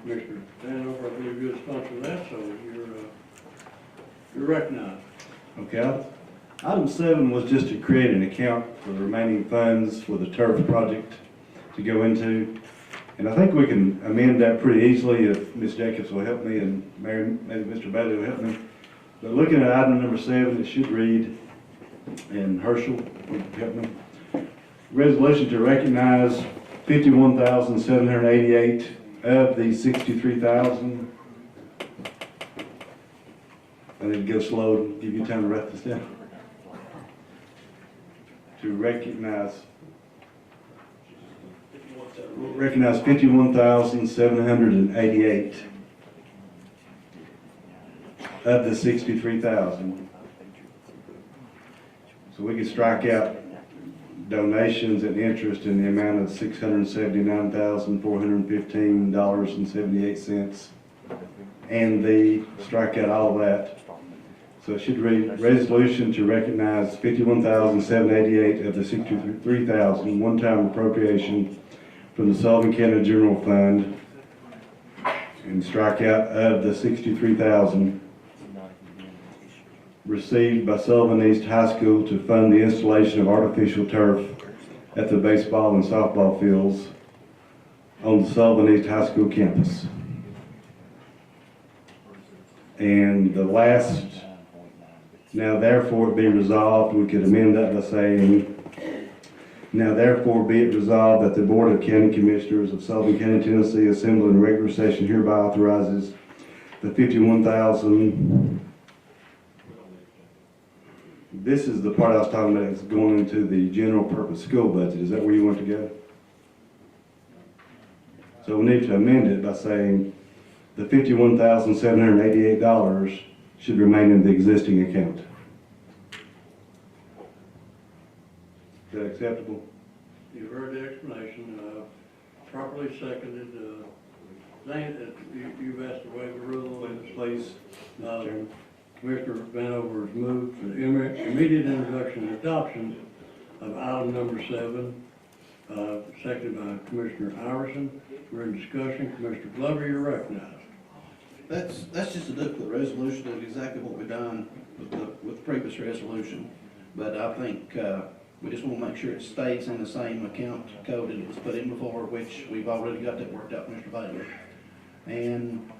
Commissioner Vanover, I believe you're the sponsor of that, so you're recognized. Okay. Item 7 was just to create an account for the remaining funds for the turf project to go into. And I think we can amend that pretty easily if Ms. Jacobs will help me, and maybe Mr. Bailey will help me. But looking at item number 7, it should read, and Herschel will help me, resolution to recognize $51,788 of the $63,000. I need to go slow and give you time to write this down. To recognize $51,788 of the $63,000. So we could strike out donations and interest in the amount of $679,415.78, and strike out all of that. So it should read, resolution to recognize $51,788 of the $63,000 one-time appropriation from the Sullivan County General Fund, and strike out of the $63,000 received by Sullivan East High School to fund the installation of artificial turf at the baseball and softball fields on the Sullivan East High School campus. And the last, now therefore it be resolved, we could amend that by saying, now therefore be it resolved that the Board of County Commissioners of Sullivan County, Tennessee, assembled in regular session, hereby authorizes the $51,000. This is the part I was talking about, it's going into the general purpose school budget. Is that where you want to go? So we need to amend it by saying the $51,788 should remain in the existing account. Is that acceptable? You've heard the explanation, properly seconded. Zane, you've asked to waive the rule on this, please. Commissioner Vanover has moved for the immediate introduction and adoption of item number 7, seconded by Commissioner Iverson. We're in discussion. Commissioner Glover, you're recognized. That's just a duplicate resolution of exactly what we've done with the previous resolution. but I think, we just want to make sure it stays in the same account code that it was put in before, which we've already got that worked out with Mr. Bailey. And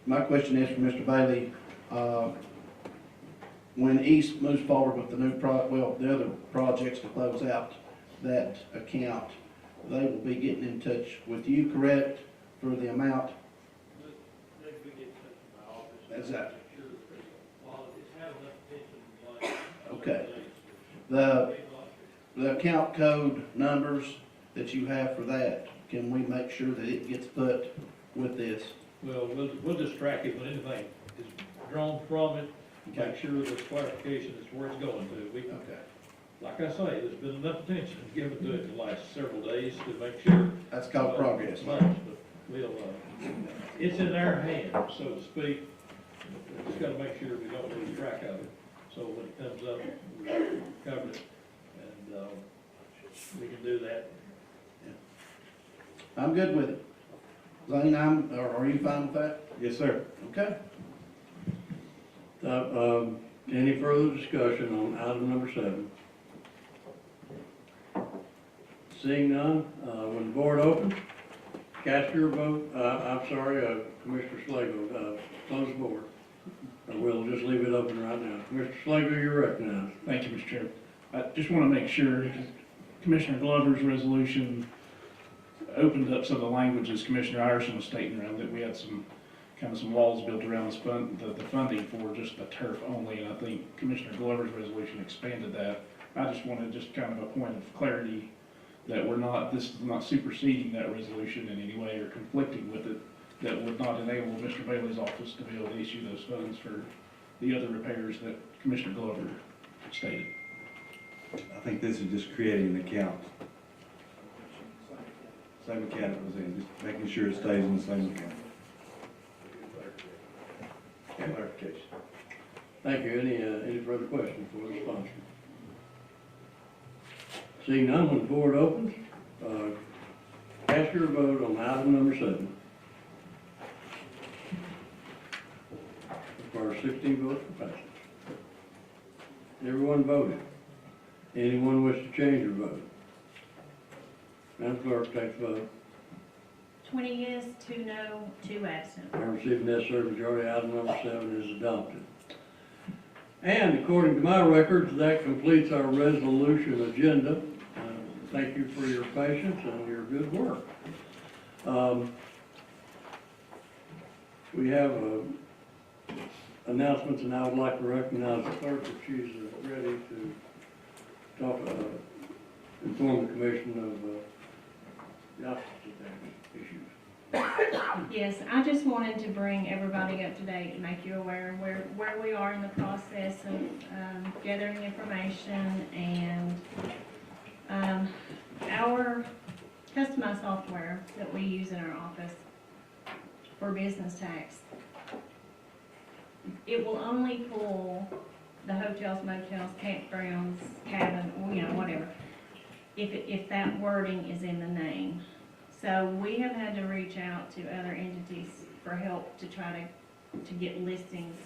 my question is for Mr. Bailey, when East moves forward with the new the other projects to close out that account, they will be getting in touch with you, correct, for the amount? Exactly. Okay. The account code numbers that you have for that, can we make sure that it gets put with this? Well, we'll just track it when anything is drawn from it, make sure the clarification is where it's going to. Okay. Like I say, there's been enough attention given to it in the last several days to make sure. That's called progress. But we'll, it's in our hands, so to speak. We just gotta make sure we don't lose track of it. So when it comes up, we've covered it, and, we can do that. I'm good with it. Zane, are you fine with that? Yes, sir. Okay. Any further discussion on item number 7? Seeing none, when the board opens, cast your vote, Commissioner Slagle, close the board. Or we'll just leave it open right now. Mr. Slagle, you're recognized. Thank you, Mr. Chair. I just want to make sure, Commissioner Glover's resolution opened up some of the language as Commissioner Iverson was stating around that we had some walls built around this the funding for just the turf only, and I think Commissioner Glover's resolution expanded that. I just wanted just kind of a point of clarity that this is not superseding that resolution in any way or conflicting with it, that would not enable Mr. Bailey's office to be able to issue those funds for the other repairs that Commissioner Glover stated. I think this is just creating an account. Same account it was in, just making sure it stays in the same account. Clarification. Thank you. Any further questions for the sponsor? Seeing none, when the board opens, cast your vote on item number 7. For 16 votes for passage. Everyone voted. Anyone wish to change your vote? Madam Clerk, take the vote. 20 yes, 2 no, 2 absent. Having received the necessary majority, item number 7 is adopted. And according to my records, that completes our resolution agenda. Thank you for your patience and your good work. We have announcements, and I would like to recognize the clerk if she's ready to talk, inform the commission of the opposite issues. Yes, I just wanted to bring everybody up to date and make you aware of where we are in the process of gathering information and our customized software that we use in our office for business tax. It will only pull the hotels, motels, campgrounds, cabin, whatever, if that wording is in the name. So we have had to reach out to other entities for help to try to get listings.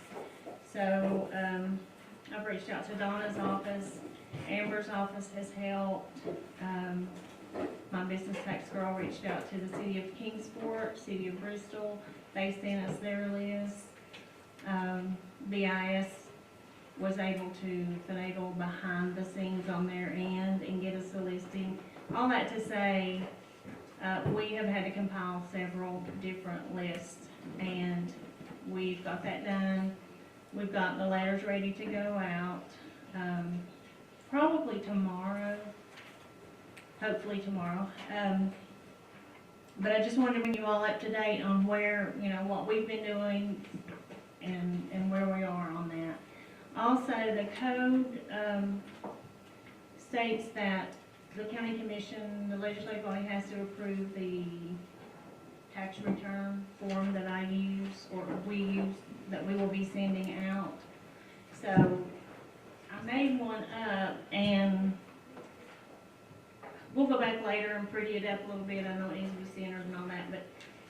So I've reached out to Donna's office, Amber's office has helped. My business tax girl reached out to the city of Kingsport, city of Bristol. They sent us their list. BIS was able to finagle behind the scenes on their end and get us a listing. All that to say, we have had to compile several different lists, and we've got that done. We've got the letters ready to go out, probably tomorrow, hopefully tomorrow. But I just wanted to bring you all up to date on where, what we've been doing and where we are on that. Also, the code states that the county commission, the legislative body, has to approve the tax return form that I use, or we use, that we will be sending out. So I made one up, and we'll go back later and pretty it up a little bit. I know it needs to be centered and all that, but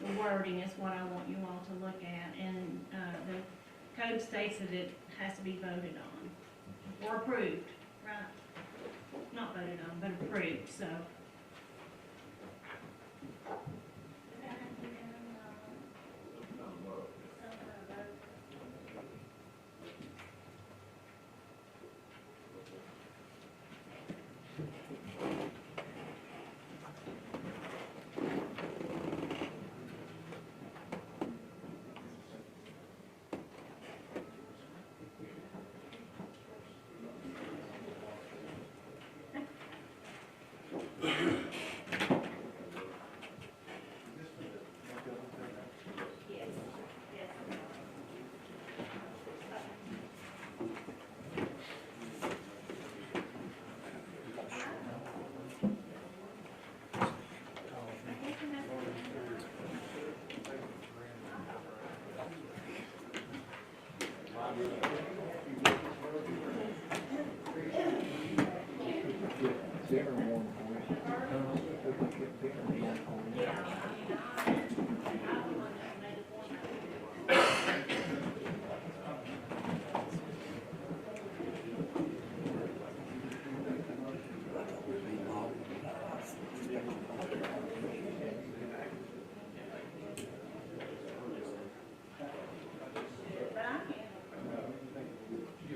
the wording is what I want you all to look at. And the code states that it has to be voted on or approved right? Not voted on, but approved, so.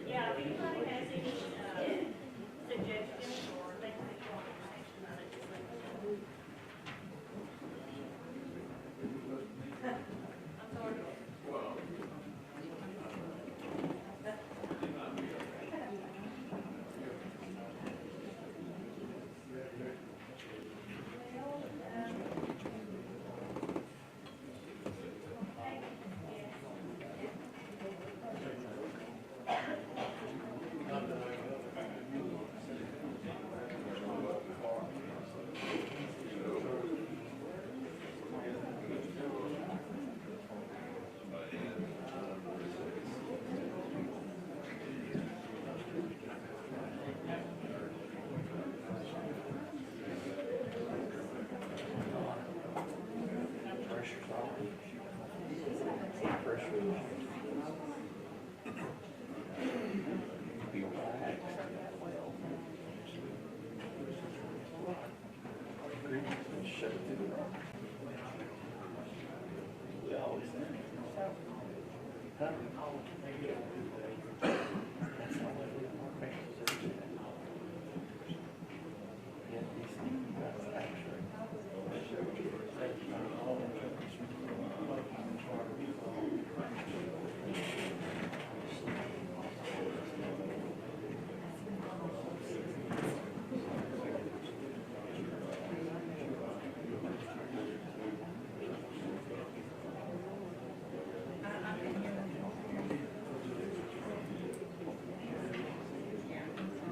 Yeah, if anybody has any, suggestions or things that you want information on it, just let me know. I'm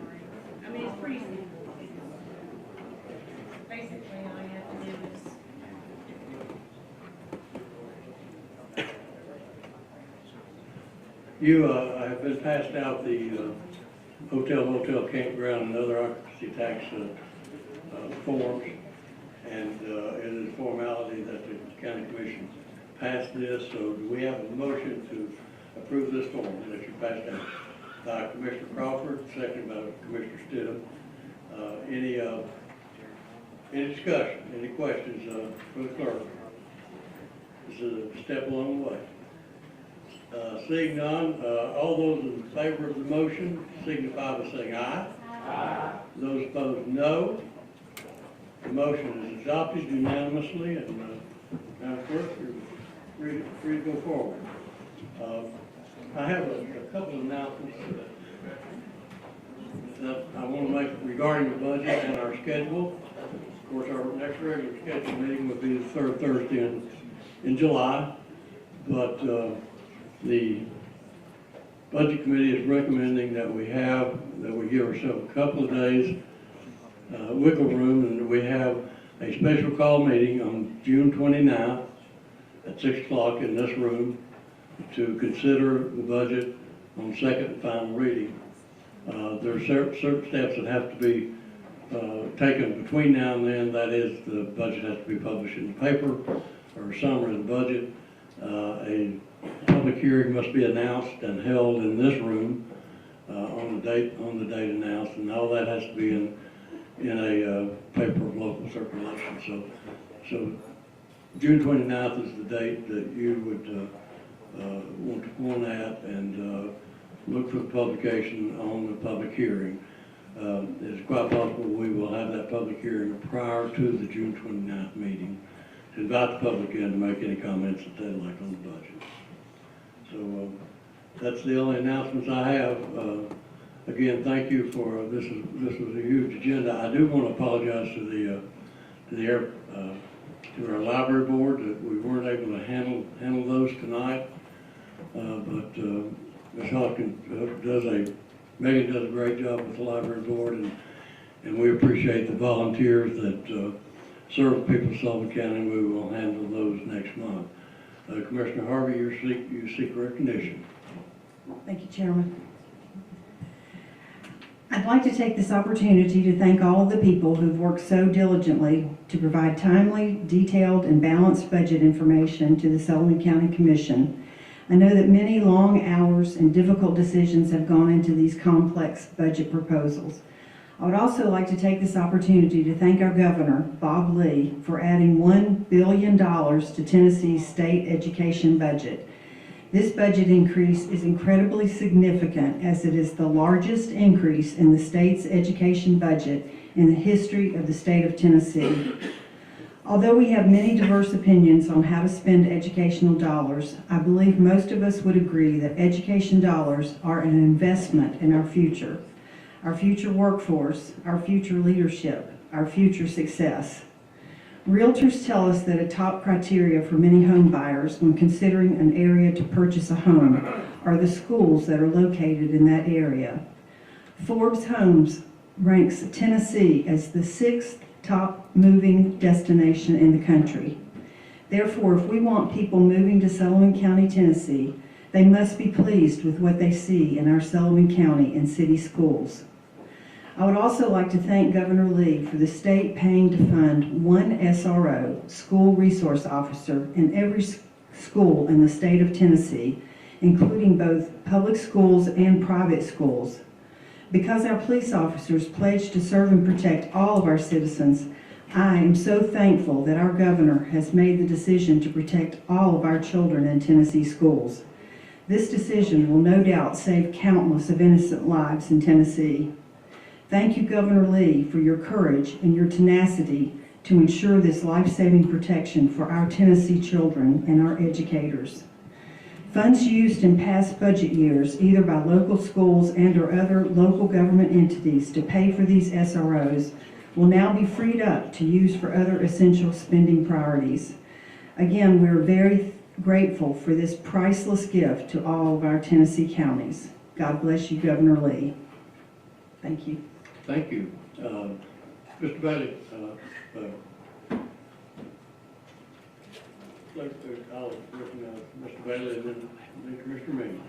sorry. I mean, it's pretty simple. Basically, all you have to do is. You, have been passed out the, hotel, motel, campground, and other occupancy tax, forms. And, it is a formality that the county commission passed this, so do we have a motion to approve this form that you passed out? By Commissioner Crawford, second by Commissioner Stidham. Any discussion, any questions, for the clerk? This is a step along the way. Seeing none, all those in favor of the motion signify by saying aye. Aye. Those opposed, no. The motion is adopted unanimously, and, Madam Clerk, you're free to go forward. I have a couple of announcements that I want to make regarding the budget and our schedule. Of course, our next regular scheduled meeting would be the third Thursday in July, but the Budget Committee is recommending that we give ourselves a couple of days wiggle room, and we have a special call meeting on June 29th at 6 o'clock in this room to consider the budget on second and final reading. There are certain steps that have to be taken between now and then. That is, the budget has to be published in the paper, or a summary of the budget. A public hearing must be announced and held in this room on the date announced, and all that has to be in a paper of local circulation. So June 29th is the date that you would want to point at and look for the publication on the public hearing. It's quite possible we will have that public hearing prior to the June 29th meeting to invite the public in to make any comments that they'd like on the budget. So that's the only announcements I have. Again, thank you for this was a huge agenda. I do want to apologize to our library board that we weren't able to handle those tonight. But Ms. Hopkins Megan does a great job with the library board, and we appreciate the volunteers that serve the people of Sullivan County. We will handle those next month. Commissioner Harvey, you seek recognition. Thank you, Chairman. I'd like to take this opportunity to thank all of the people who've worked so diligently to provide timely, detailed, and balanced budget information to the Sullivan County Commission. I know that many long hours and difficult decisions have gone into these complex budget proposals. I would also like to take this opportunity to thank our governor, Bob Lee, for adding $1 billion to Tennessee's state education budget. This budget increase is incredibly significant as it is the largest increase in the state's education budget in the history of the state of Tennessee. Although we have many diverse opinions on how to spend educational dollars, I believe most of us would agree that education dollars are an investment in our future workforce, our future leadership, our future success. Realtors tell us that a top criteria for many home buyers when considering an area to purchase a home are the schools that are located in that area. Forbes Homes ranks Tennessee as the 6th top moving destination in the country. Therefore, if we want people moving to Sullivan County, Tennessee, they must be pleased with what they see in our Sullivan County and city schools. I would also like to thank Governor Lee for the state paying to fund one SRO, school resource officer, in every school in the state of Tennessee, including both public schools and private schools. Because our police officers pledge to serve and protect all of our citizens, I am so thankful that our governor has made the decision to protect all of our children in Tennessee schools. This decision will no doubt save countless of innocent lives in Tennessee. Thank you, Governor Lee, for your courage and your tenacity to ensure this life-saving protection for our Tennessee children and our educators. Funds used in past budget years, either by local schools and or other local government entities to pay for these SROs, will now be freed up to use for other essential spending priorities. Again, we're very grateful for this priceless gift to all of our Tennessee counties. God bless you, Governor Lee. Thank you. Thank you. Mr. Bailey, I'll recognize Mr. Bailey and then Commissioner Means.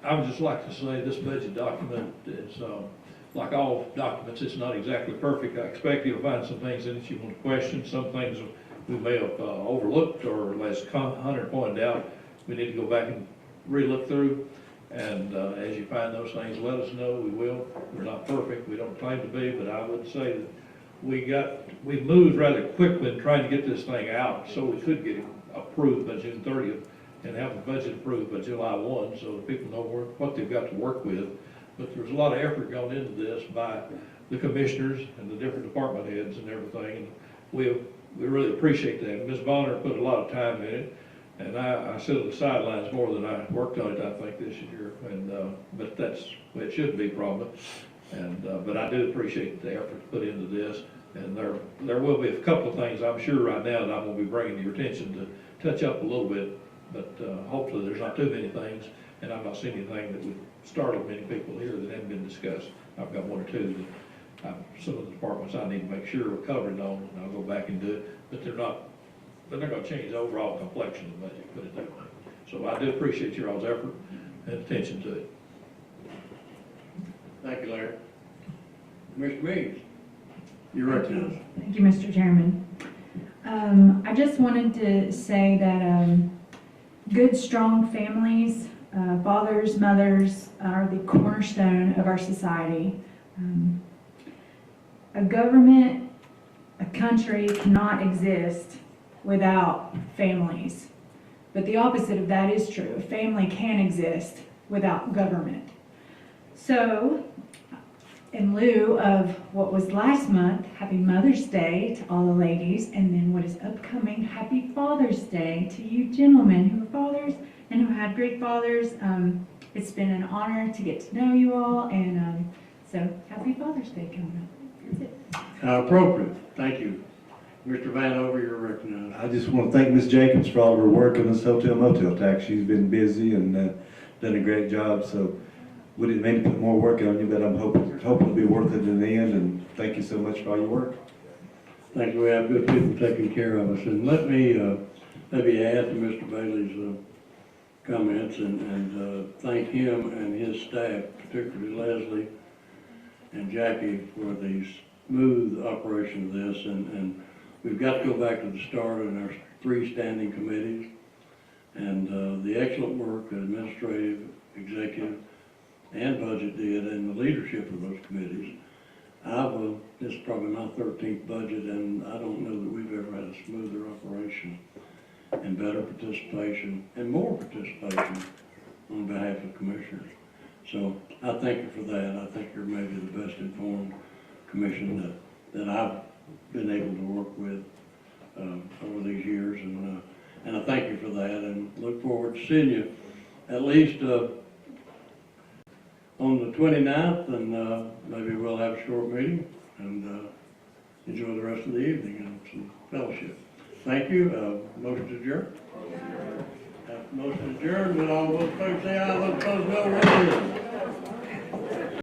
I would just like to say this budget document is, like all documents, it's not exactly perfect. I expect you'll find some things in it you want to question, some things we may have overlooked, or as Hunter pointed out, we need to go back and re-look through. And as you find those things, let us know. We will. We're not perfect. We don't claim to be, but I would say that we moved rather quickly in trying to get this thing out so we could get it approved by June 30th and have the budget approved by July 1, so that people know what they've got to work with. But there's a lot of effort gone into this by the commissioners and the different department heads and everything. And we really appreciate that. Ms. Bonner put a lot of time in it. And I sit on the sidelines more than I worked on it, I think, this year. And but that's it shouldn't be a problem. And but I do appreciate the effort put into this. And there will be a couple of things I'm sure right now that I'm going to be bringing to your attention to touch up a little bit. But hopefully there's not too many things, and I've not seen anything that would startle many people here that haven't been discussed. I've got one or two that some of the departments I need to make sure we're covered on, and I'll go back and do it. But they're not going to change the overall complexion of the budget, put it that way. So I do appreciate your all's effort and attention to it. Thank you, Larry. Mr. Means, you're recognized. Thank you, Mr. Chairman. I just wanted to say that good, strong families Fathers, mothers are the cornerstone of our society. A government, a country cannot exist without families. But the opposite of that is true. A family can exist without government. So, in lieu of what was last month, Happy Mother's Day to all the ladies, and then what is upcoming, Happy Father's Day to you gentlemen who are fathers and who had great fathers. It's been an honor to get to know you all, and so Happy Father's Day coming up. That's it. How appropriate. Thank you. Mr. Vanover, you're recognized. I just want to thank Ms. Jacobs for all of her work on this hotel motel tax. She's been busy and done a great job, so we didn't mean to put more work on you, but I'm hoping it'll be worth it in the end, and thank you so much for all your work. Thank you. We have good people taking care of us. And let me maybe add to Mr. Bailey's comments and thank him and his staff, particularly Leslie and Jackie, for the smooth operation of this. And we've got to go back to the start in our 3 standing committees and the excellent work that administrative, executive, and budget did, and the leadership of those committees. This is probably my 13th budget, and I don't know that we've ever had a smoother operation and better participation and more participation on behalf of commissioners. So I thank you for that. I think you're maybe the best informed commission that I've been able to work with over these years, and I thank you for that, and look forward to seeing you at least on the 29th, and maybe we'll have a short meeting and enjoy the rest of the evening and some fellowship. Thank you. Motion to adjourn. Motion adjourned. With all those folks say aye, those opposed no.